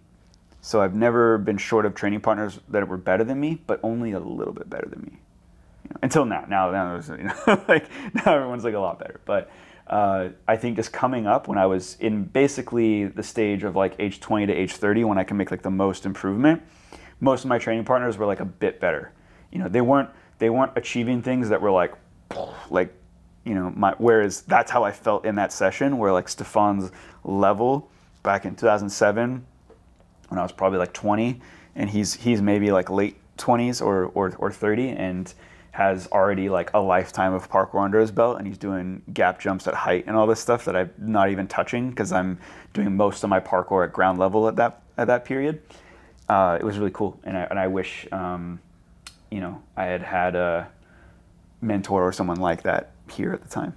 S2: so I've never been short of training partners that were better than me, but only a little bit better than me. Until now. Now there's, like, now everyone's like a lot better. But I think just coming up when I was in basically the stage of like age 20 to age 30, when I can make like the most improvement, most of my training partners were like a bit better. They weren't achieving things that were like whereas that's how I felt in that session, where like Stefan's level back in 2007, when I was probably like 20, and he's maybe like late 20s or 30, and has already like a lifetime of parkour under his belt, and he's doing gap jumps at height and all this stuff that I'm not even touching because I'm doing most of my parkour at ground level at that period. It was really cool, and I wish I had a mentor or someone like that here at the time.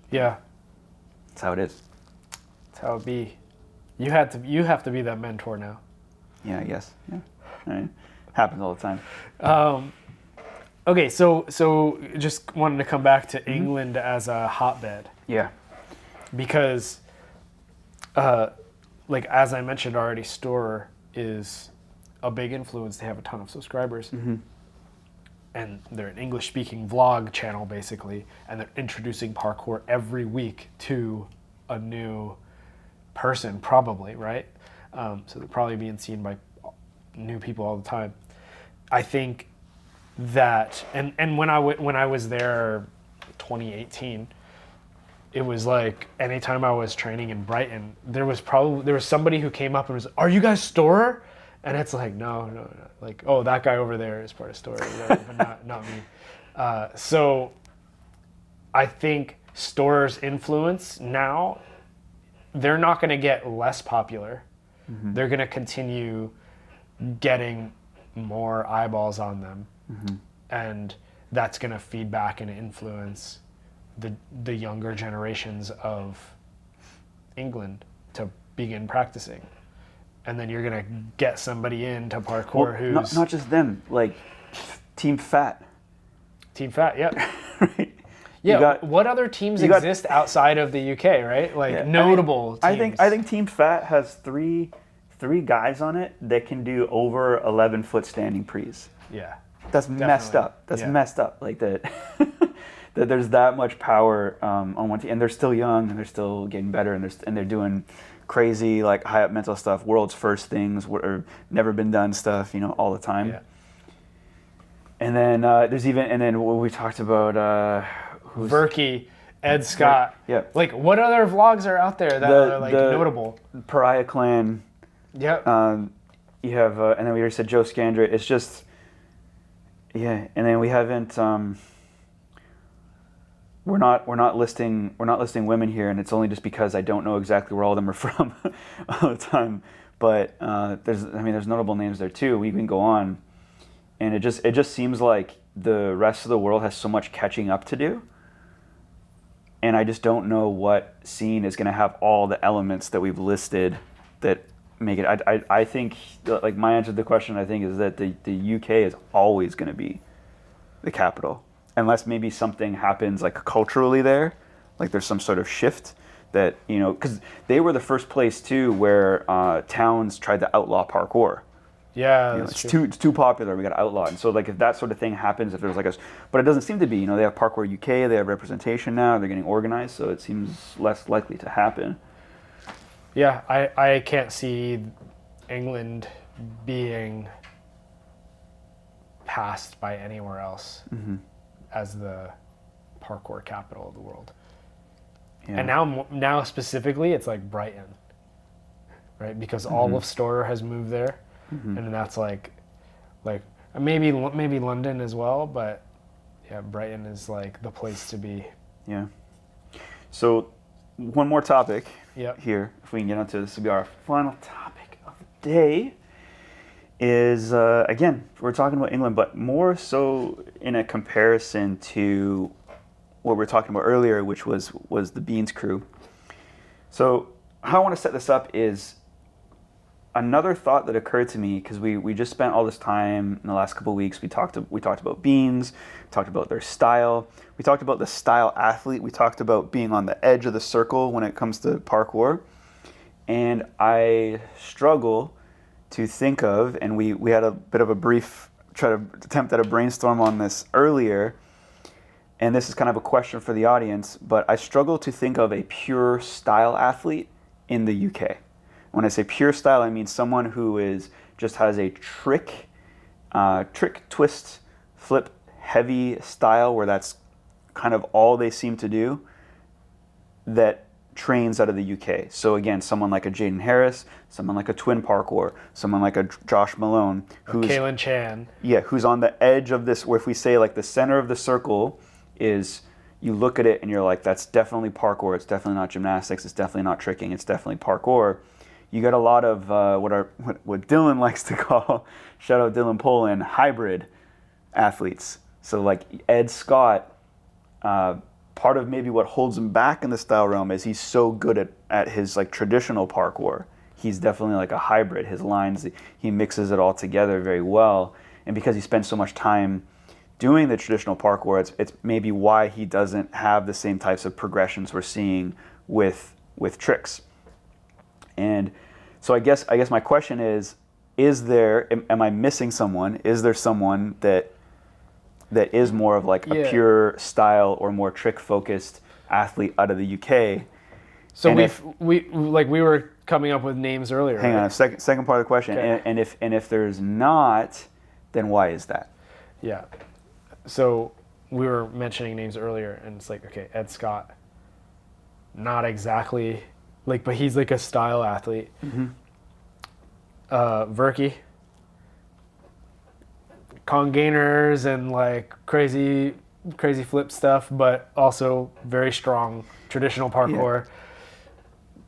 S1: Yeah,
S2: that's how it is.
S1: That's how it be. You have to be that mentor now.
S2: Yeah, I guess. Yeah, all right. Happens all the time.
S1: Okay, so just wanted to come back to England as a hotbed.
S2: Yeah.
S1: Because, as I mentioned already, Storer is a big influence. They have a ton of subscribers.
S2: Mm-hmm.
S1: And they're an English-speaking vlog channel, basically. And they're introducing parkour every week to a new person, probably, right? So they're probably being seen by new people all the time. I think that, and when I was there 2018, it was like anytime I was training in Brighton, there was somebody who came up and was, "Are you guys Storer?" And it's like, no. Like, oh, that guy over there is part of Storer, but not me. So I think Storer's influence now, they're not going to get less popular. Mm-hmm. They're going to continue getting more eyeballs on them. Mm-hmm. And that's going to feed back and influence the younger generations of England to begin practicing. And then you're going to get somebody into parkour who's...
S2: Not just them, like Team Fat.
S1: Team Fat, yep.
S2: Right?
S1: Yeah, what other teams exist outside of the UK, right? Like, notable teams.
S2: I think Team Fat has three guys on it that can do over 11-foot standing prees.
S1: Yeah.
S2: That's definitely messed up. That's messed up. Like that, that there's that much power on one team, and they're still young, and they're still getting better, and they're doing crazy, like, high up mental stuff, world's first things, or never been done stuff, all the time. Yeah. And then what we talked about,
S1: Verky, Ed Scott.
S2: Yeah.
S1: Like, what other vlogs are out there that are like notable?
S2: Pariah Clan.
S1: Yep.
S2: You have, and then we already said Joe Scandrett. It's just, yeah. And then we haven't. We're not listing women here, and it's only just because I don't know exactly where all of them are from all the time. But there's notable names there too. We can go on, and it just seems like the rest of the world has so much catching up to do. And I just don't know what scene is going to have all the elements that we've listed that make it. I think, like, my answer to the question, I think, is that the UK is always going to be the capital. Unless maybe something happens, like, culturally there. Like, there's some sort of shift that, you know, because they were the first place, too, where towns tried to outlaw parkour.
S1: Yeah,
S2: you know, it's too popular. We got to outlaw it. And so, like, if that sort of thing happens, if there's like but it doesn't seem to be. You know, they have Parkour UK. They have representation now. They're getting organized, so it seems less likely to happen.
S1: Yeah, I can't see England being passed by anywhere else as the parkour capital of the world. Yeah. And now specifically, it's like Brighton, right? Because all of Storer has moved there. And that's like maybe London as well, but yeah, Brighton is like the place to be.
S2: Yeah. So one more topic here, if we can get onto this, will be our final topic of the day. Is again, we're talking about England, but more so in a comparison to what we were talking about earlier, which was the Beans crew. So how I want to set this up is another thought that occurred to me, because we just spent all this time in the last couple of weeks. We talked about Beans, we talked about their style, we talked about the style athlete, we talked about being on the edge of the circle when it comes to parkour, and I struggle to think of, and we had a bit of a brief attempt at a brainstorm on this earlier, and this is kind of a question for the audience, but I struggle to think of a pure style athlete in the UK. When I say pure style, I mean someone who just has a trick, twist, flip, heavy style where that's kind of all they seem to do, that trains out of the UK. So again, someone like a Jaden Harris, someone like a Twin Parkour, someone like a Josh Malone, who's
S1: Kalen Chan.
S2: Yeah, who's on the edge of this, where if we say like the center of the circle is, you look at it and you're like, that's definitely parkour, it's definitely not gymnastics, it's definitely not tricking, it's definitely parkour. You got a lot of what Dylan likes to call, shout out Dylan Poland, hybrid athletes. So like Ed Scott, part of maybe what holds him back in the style realm is he's so good at his like traditional parkour. He's definitely like a hybrid. His lines, he mixes it all together very well. And because he spends so much time doing the traditional parkour, it's maybe why he doesn't have the same types of progressions we're seeing with tricks. And so I guess my question is there, am I missing someone? Is there someone that is more of like a pure style or more trick focused athlete out of the UK?
S1: So we were coming up with names earlier.
S2: Hang on, second part of the question. Okay. And if there's not, then why is that?
S1: Yeah. So we were mentioning names earlier, and it's like, okay, Ed Scott, not exactly. Like, but he's like a style athlete. Verky, Kong gainers and like crazy flip stuff, but also very strong traditional parkour. Yeah.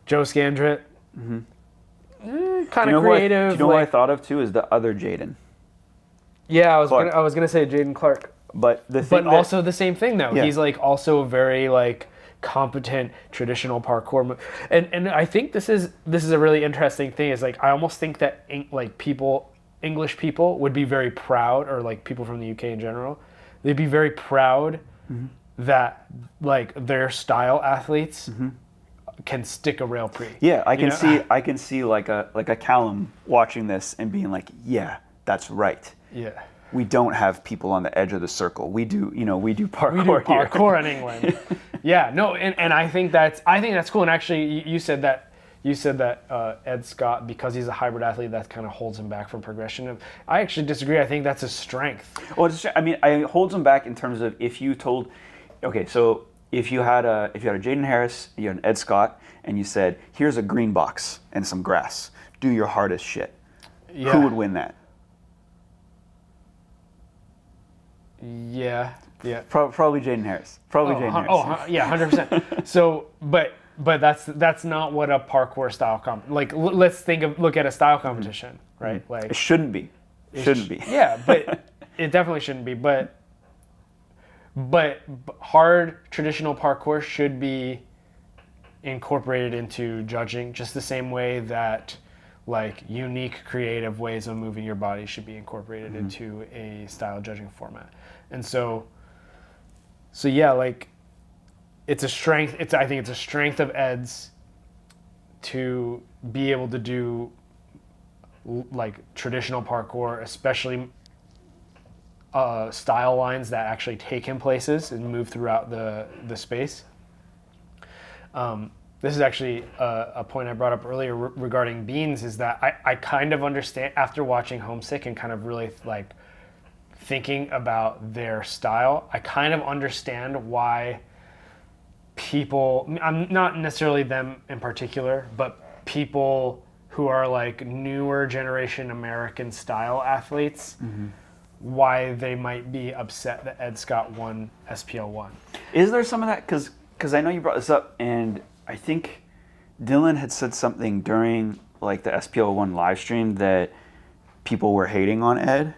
S1: Joe Scandrett, kind of creative.
S2: Do you know what I thought of too? Is the other Jaden.
S1: Yeah, I was gonna say Jaden Clark,
S2: but
S1: also the same thing though.
S2: Yeah.
S1: He's like also very like competent traditional parkour, and I think this is a really interesting thing. Is like I almost think that English people would be very proud, or like people from the UK in general, they'd be very proud that like their style athletes can stick a rail pre.
S2: Yeah, I can see like a Callum watching this and being like, yeah, that's right.
S1: Yeah.
S2: We don't have people on the edge of the circle. We do parkour.
S1: We do parkour in England. Yeah, no, and I think that's cool. And actually, you said that Ed Scott, because he's a hybrid athlete, that kind of holds him back from progression. I actually disagree. I think that's a strength.
S2: Well, it holds him back in terms of if you told, okay, so if you had a Jaden Harris, you had an Ed Scott, and you said, here's a green box and some grass, do your hardest shit. Yeah. Who would win that?
S1: Yeah.
S2: Probably Jaden Harris. Jaden Harris.
S1: Oh, yeah, 100%. So, but that's not what a parkour style let's look at a style competition, right? Like
S2: it shouldn't be. Shouldn't be.
S1: Yeah, but it definitely shouldn't be. But but hard traditional parkour should be incorporated into judging, just the same way that like unique creative ways of moving your body should be incorporated into a style judging format. And so yeah, like it's a strength. I think it's a strength of Ed's to be able to do like traditional parkour, especially style lines that actually take him places and move throughout the space. This is actually a point I brought up earlier regarding Beans, is that I kind of understand, after watching Homesick and kind of really like thinking about their style, I kind of understand why people, I'm not necessarily them in particular, but people who are like newer generation American style athletes, why they might be upset that Ed Scott won SPL 1.
S2: Is there some of that? Because I know you brought this up, and I think Dylan had said something during like the SPL 1 live stream that people were hating on Ed,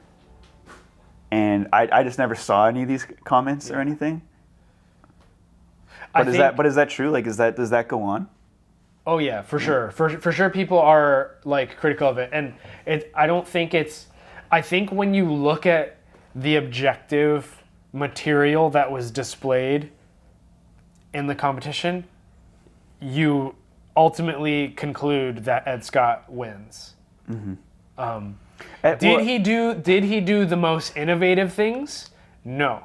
S2: and I just never saw any of these comments or anything. But is that true? Like, does that go on?
S1: Oh yeah, for sure. For sure, people are like critical of it, and I think when you look at the objective material that was displayed in the competition, you ultimately conclude that Ed Scott wins. Did he do the most innovative things? No.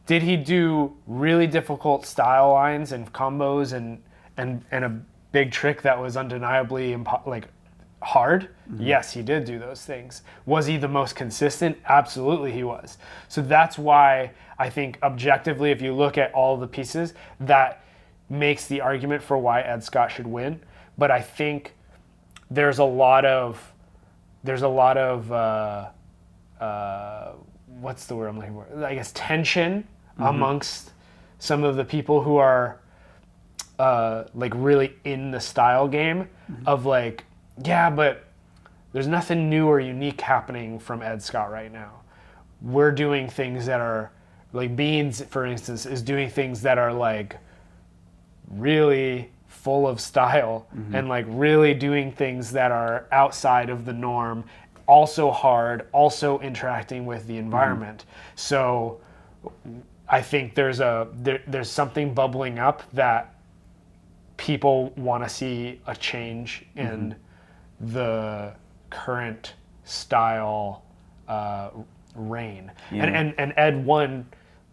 S1: Did he do really difficult style lines and combos and a big trick that was undeniably hard? Yes, he did do those things. Was he the most consistent? Absolutely he was. So that's why I think objectively, if you look at all the pieces, that makes the argument for why Ed Scott should win. But I think there's a lot of what's the word I'm looking for? I guess tension amongst some of the people who are like really in the style game of like, yeah, but there's nothing new or unique happening from Ed Scott right now. We're doing things that are like Beans, for instance, is doing things that are like really full of style and like really doing things that are outside of the norm, also hard, also interacting with the environment. So I think there's something bubbling up that people want to see a change in the current style reign. And Ed won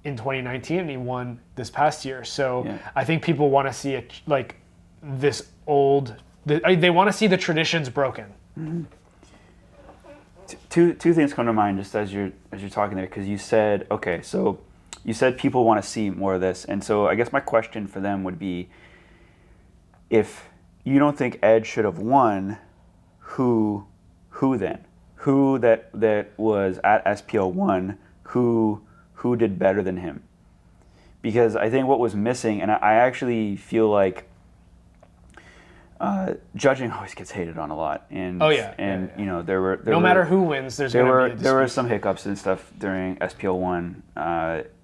S1: in 2019 and he won this past year. So I think people want to see it like this old, they want to see the traditions broken.
S2: Two things come to mind just as you're talking there, because you said, okay, so you said people want to see more of this, and so I guess my question for them would be, if you don't think Ed should have won, who then? Who that was at SPL 1, who did better than him? Because I think what was missing, and I actually feel like judging always gets hated on a lot, and you know there were
S1: no matter who wins, there
S2: were some hiccups and stuff during SPL 1,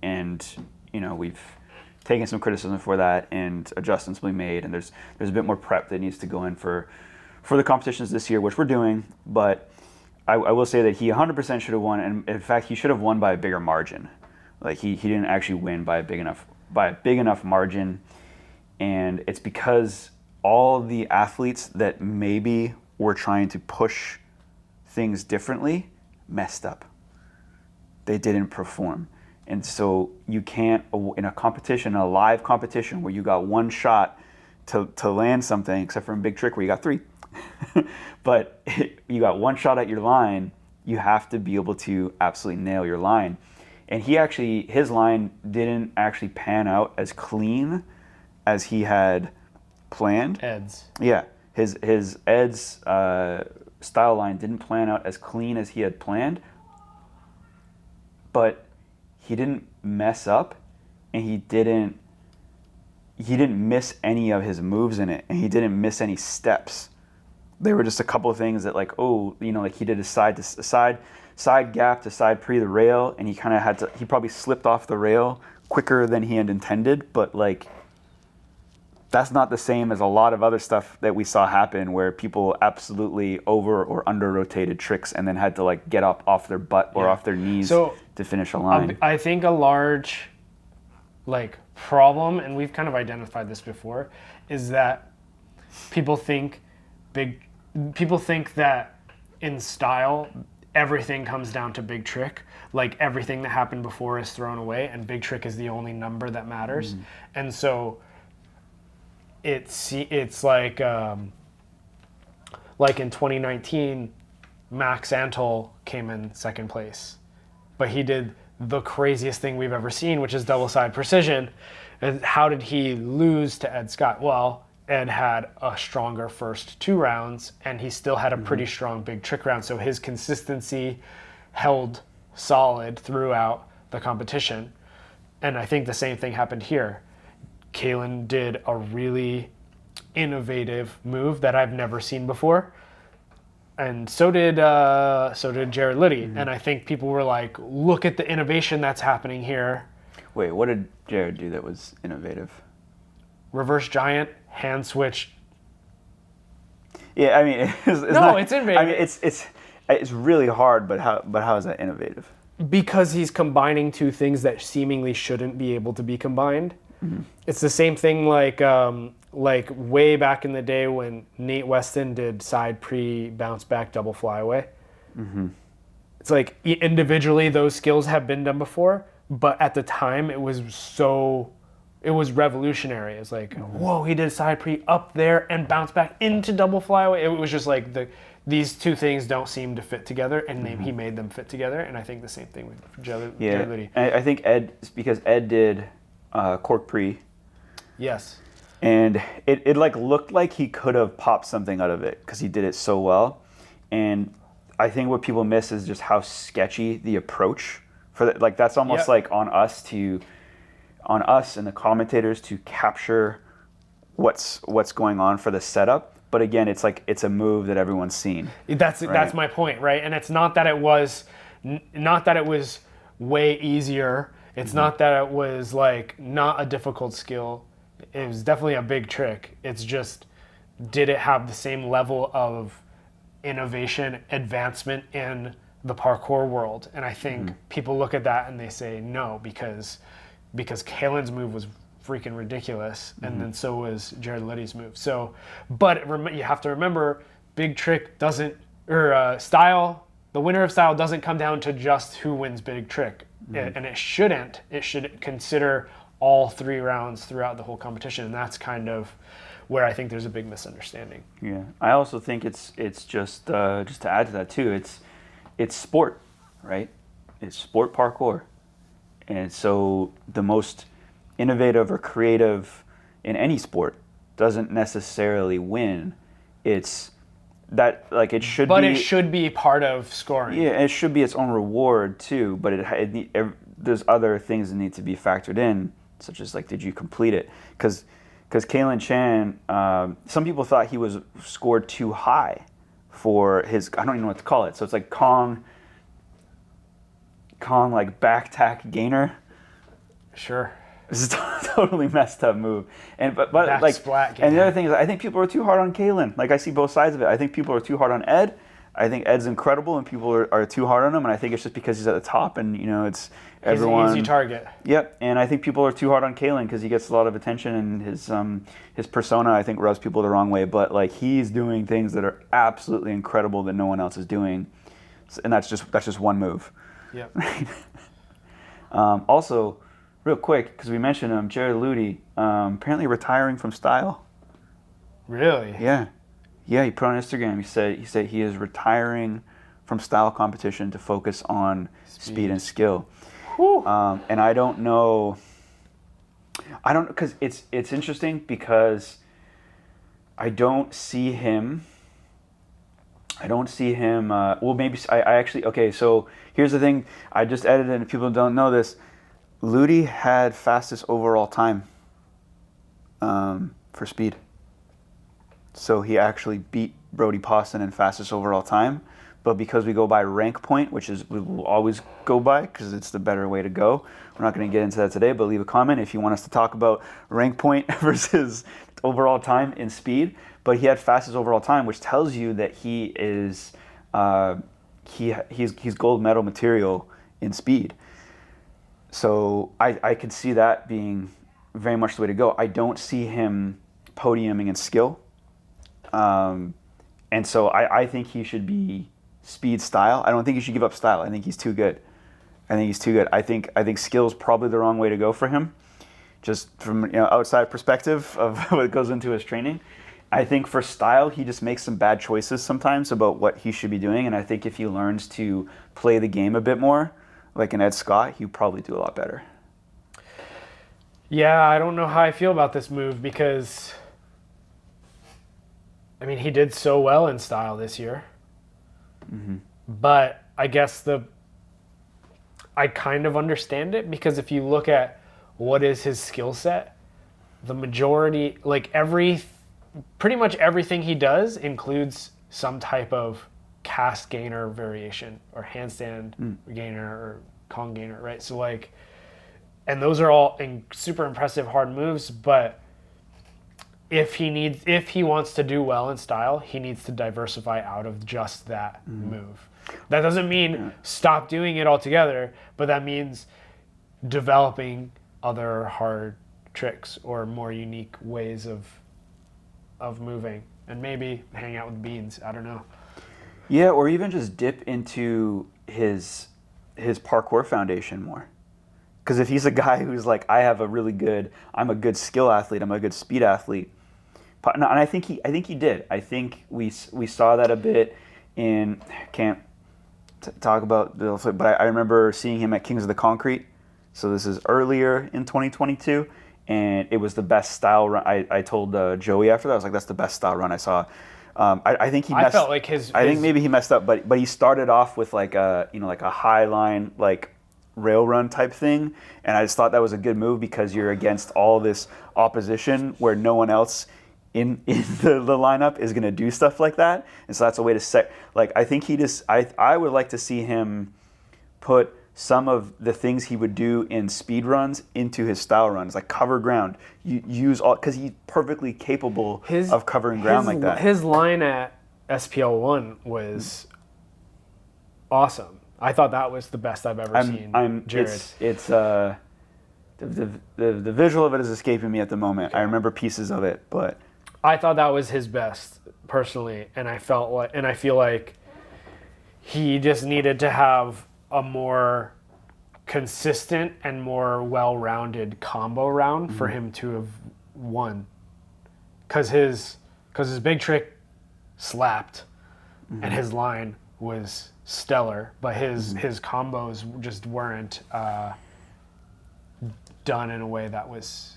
S2: and you know we've taken some criticism for that, and adjustments will be made, and there's a bit more prep that needs to go in for the competitions this year, which we're doing. But I will say that he 100% should have won, and in fact he should have won by a bigger margin. Like he didn't actually win by a big enough margin, and it's because all the athletes that maybe were trying to push things differently messed up. They didn't perform. And so you can't, in a competition, a live competition where you got one shot to land something, except for a big trick where you got 3, but you got one shot at your line, you have to be able to absolutely nail your line. And his line didn't actually pan out as clean as he had planned.
S1: Ed's.
S2: Yeah, his Ed's style line didn't plan out as clean as he had planned, but he didn't mess up, and he didn't miss any of his moves in it, and he didn't miss any steps. There were just a couple of things that like, like he did a side gap to side pre the rail, and he probably slipped off the rail quicker than he had intended, but like that's not the same as a lot of other stuff that we saw happen where people absolutely over or under rotated tricks and then had to like get up off their butt or off their knees to finish a line.
S1: I think a large like problem, and we've kind of identified this before, is that people think that in style everything comes down to big trick. Like everything that happened before is thrown away, and big trick is the only number that matters. And so it's like in 2019, Max Antle came in second place, but he did the craziest thing we've ever seen, which is double side precision. And how did he lose to Ed Scott? Well, Ed had a stronger first 2 rounds, and he still had a pretty strong big trick round. So his consistency held solid throughout the competition. And I think the same thing happened here. Kalen did a really innovative move that I've never seen before. And so did Jarrod Luty. And I think people were like, look at the innovation that's happening here.
S2: Wait, what did Jarrod do that was innovative?
S1: Reverse giant, hand switch.
S2: Yeah, I mean, it's
S1: innovative.
S2: I mean, it's really hard, but how is that innovative?
S1: Because he's combining 2 things that seemingly shouldn't be able to be combined. It's the same thing like way back in the day when Nate Weston did side pre bounce back double flyaway. It's like individually those skills have been done before, but at the time it was revolutionary. It's like, whoa, he did side pre up there and bounce back into double flyaway. It was just like these 2 things don't seem to fit together, and he made them fit together. And I think the same thing with Jarrod Luty.
S2: I think because Ed did cork pre.
S1: Yes.
S2: And it like looked like he could have popped something out of it because he did it so well. And I think what people miss is just how sketchy the approach for that. Like that's almost like on us and the commentators to capture what's going on for the setup. But again, it's like it's a move that everyone's seen.
S1: That's my point, right? And it's not that it was way easier. It's not that it was like not a difficult skill. It was definitely a big trick. It's just, did it have the same level of innovation, advancement in the parkour world? And I think people look at that and they say no, because Kalen's move was freaking ridiculous, and then so was Jarrod Luty's move. So, but you have to remember, big trick doesn't, style, the winner of style doesn't come down to just who wins big trick. And it shouldn't. It should consider all 3 rounds throughout the whole competition, and that's kind of where I think there's a big misunderstanding.
S2: Yeah, I also think it's just to add to that too. It's sport, right? It's sport parkour, and so the most innovative or creative in any sport doesn't necessarily win. It's that like it should
S1: but
S2: be,
S1: it should be part of scoring.
S2: Yeah, it should be its own reward too. But there's other things that need to be factored in, such as like, did you complete it? Because Kalen Chan, some people thought he was scored too high for his, I don't even know what to call it. So it's like Kong like back tack gainer.
S1: Sure.
S2: This is a totally messed up move, but
S1: back
S2: like,
S1: splat
S2: and the other thing is, I think people are too hard on Kalen. Like I see both sides of it. I think people are too hard on Ed. I think Ed's incredible, and people are too hard on him. And I think it's just because he's at the top, and it's everyone.
S1: He's an easy target.
S2: Yep, and I think people are too hard on Kalen because he gets a lot of attention, and his persona I think rubs people the wrong way. But like he's doing things that are absolutely incredible that no one else is doing, and that's just one move.
S1: Yep.
S2: Also, real quick, because we mentioned him, Jarrod Luty, apparently retiring from style.
S1: Really?
S2: Yeah. Yeah, he put on Instagram, he said he is retiring from style competition to focus on speed and skill. And I don't know, because it's interesting because I don't see him, well, maybe, I actually, okay, so here's the thing, I just edited, and people don't know this, Luty had fastest overall time for speed. So he actually beat Brody Poston in fastest overall time, but because we go by rank point, which is we will always go by because it's the better way to go. We're not going to get into that today, but leave a comment if you want us to talk about rank point versus overall time in speed. But he had fastest overall time, which tells you that he is he's gold medal material in speed. So I could see that being very much the way to go. I don't see him podiuming in skill. And so I think he should be speed style. I don't think he should give up style. I think he's too good. I think skill is probably the wrong way to go for him, just from outside perspective of what goes into his training. I think for style, he just makes some bad choices sometimes about what he should be doing. And I think if he learns to play the game a bit more, like an Ed Scott, he'd probably do a lot better.
S1: Yeah, I don't know how I feel about this move because, I mean, he did so well in style this year. Mm-hmm. But I guess I kind of understand it because if you look at what is his skill set, the majority, pretty much everything he does includes some type of cast gainer variation or handstand gainer or Kong gainer, right? So and those are all super impressive hard moves, but if he wants to do well in style, he needs to diversify out of just that move. That doesn't mean stop doing it altogether, but that means developing other hard tricks or more unique ways of moving, and maybe hang out with beans. I don't know.
S2: Yeah, or even just dip into his parkour foundation more. Because if he's a guy who's like, I'm a good skill athlete, I'm a good speed athlete, and I think he did. I think we saw that a bit in, can't talk about the, but I remember seeing him at Kings of the Concrete. So this is earlier in 2022, and it was the best style run. I told Joey after that, I was like, that's the best style run I saw. I think he messed.
S1: I felt like his.
S2: I think maybe he messed up, but he started off with like a high line rail run type thing, and I just thought that was a good move because you're against all this opposition where no one else in the lineup is going to do stuff like that, and so that's a way to set. I think I would like to see him put some of the things he would do in speed runs into his style runs, like cover ground. You use all, because he's perfectly capable of covering ground like that.
S1: His line at SPL1 was awesome. I thought that was the best I've ever seen. Jarrod.
S2: It's the visual of it is escaping me at the moment. I remember pieces of it, but
S1: I thought that was his best personally, and I feel like he just needed to have a more consistent and more well-rounded combo round for him to have won. Because his big trick slapped, and his line was stellar, but his combos just weren't done in a way that was...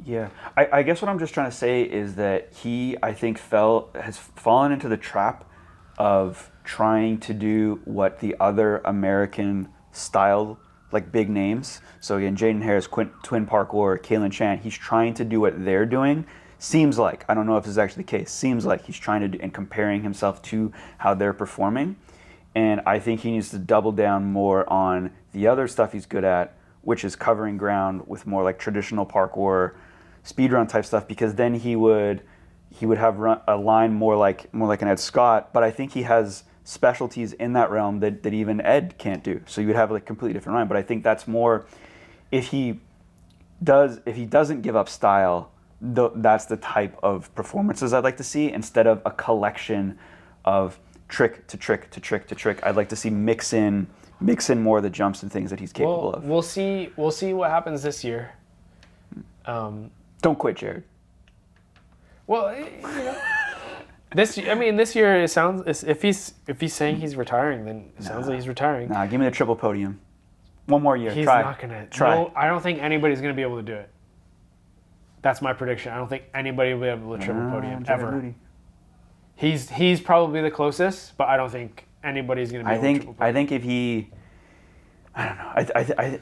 S2: Yeah, I guess what I'm just trying to say is that he, I think, has fallen into the trap of trying to do what the other American style, like big names. So again, Jaden Harris, Twin Parkour, Kalen Chan, he's trying to do what they're doing. Seems like, I don't know if this is actually the case, seems like he's trying to do and comparing himself to how they're performing. And I think he needs to double down more on the other stuff he's good at, which is covering ground with more like traditional parkour, speedrun type stuff, because then he would have a line more like an Ed Scott, but I think he has specialties in that realm that even Ed can't do. So you would have a completely different line. But I think that's more if he doesn't give up style, that's the type of performances I'd like to see instead of a collection of trick to trick to trick to trick. I'd like to see mix in more of the jumps and things that he's capable of.
S1: We'll see what happens this year.
S2: Don't quit, Jarrod.
S1: Well, this year it sounds, if he's saying he's retiring, then it sounds like he's retiring.
S2: Nah, give me the triple podium. One more year.
S1: He's
S2: Try.
S1: not gonna.
S2: Try.
S1: No, I don't think anybody's gonna be able to do it. That's my prediction. I don't think anybody will be able to triple podium ever.
S2: Luty.
S1: He's probably the closest, but I don't think anybody's gonna be able to triple podium.
S2: I think if he, I don't know.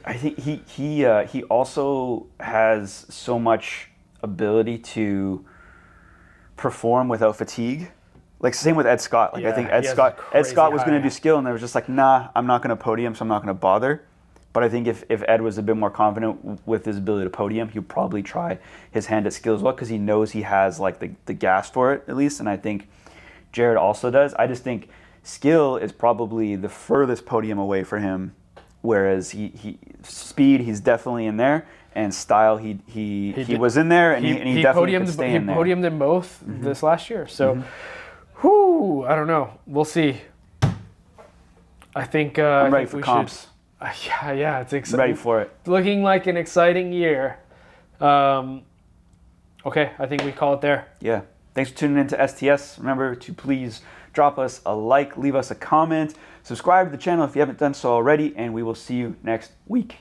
S2: I think he also has so much ability to perform without fatigue. Like same with Ed Scott. Like I think Ed Scott was going to do skill, and they was just like, nah, I'm not going to podium, so I'm not going to bother. But I think if Ed was a bit more confident with his ability to podium, he'd probably try his hand at skill as well, because he knows he has like the gas for it at least. And I think Jarrod also does. I just think skill is probably the furthest podium away for him, whereas he speed, he's definitely in there, and style, he was in there, and he definitely could stay in there.
S1: He podiumed in both this last year. So, I don't know. We'll see. I think
S2: I'm ready for comps.
S1: Yeah, it's exciting.
S2: I'm ready for it.
S1: Looking like an exciting year. Okay, I think we call it there.
S2: Yeah. Thanks for tuning in to STS. Remember to please drop us a like, leave us a comment, subscribe to the channel if you haven't done so already, and we will see you next week.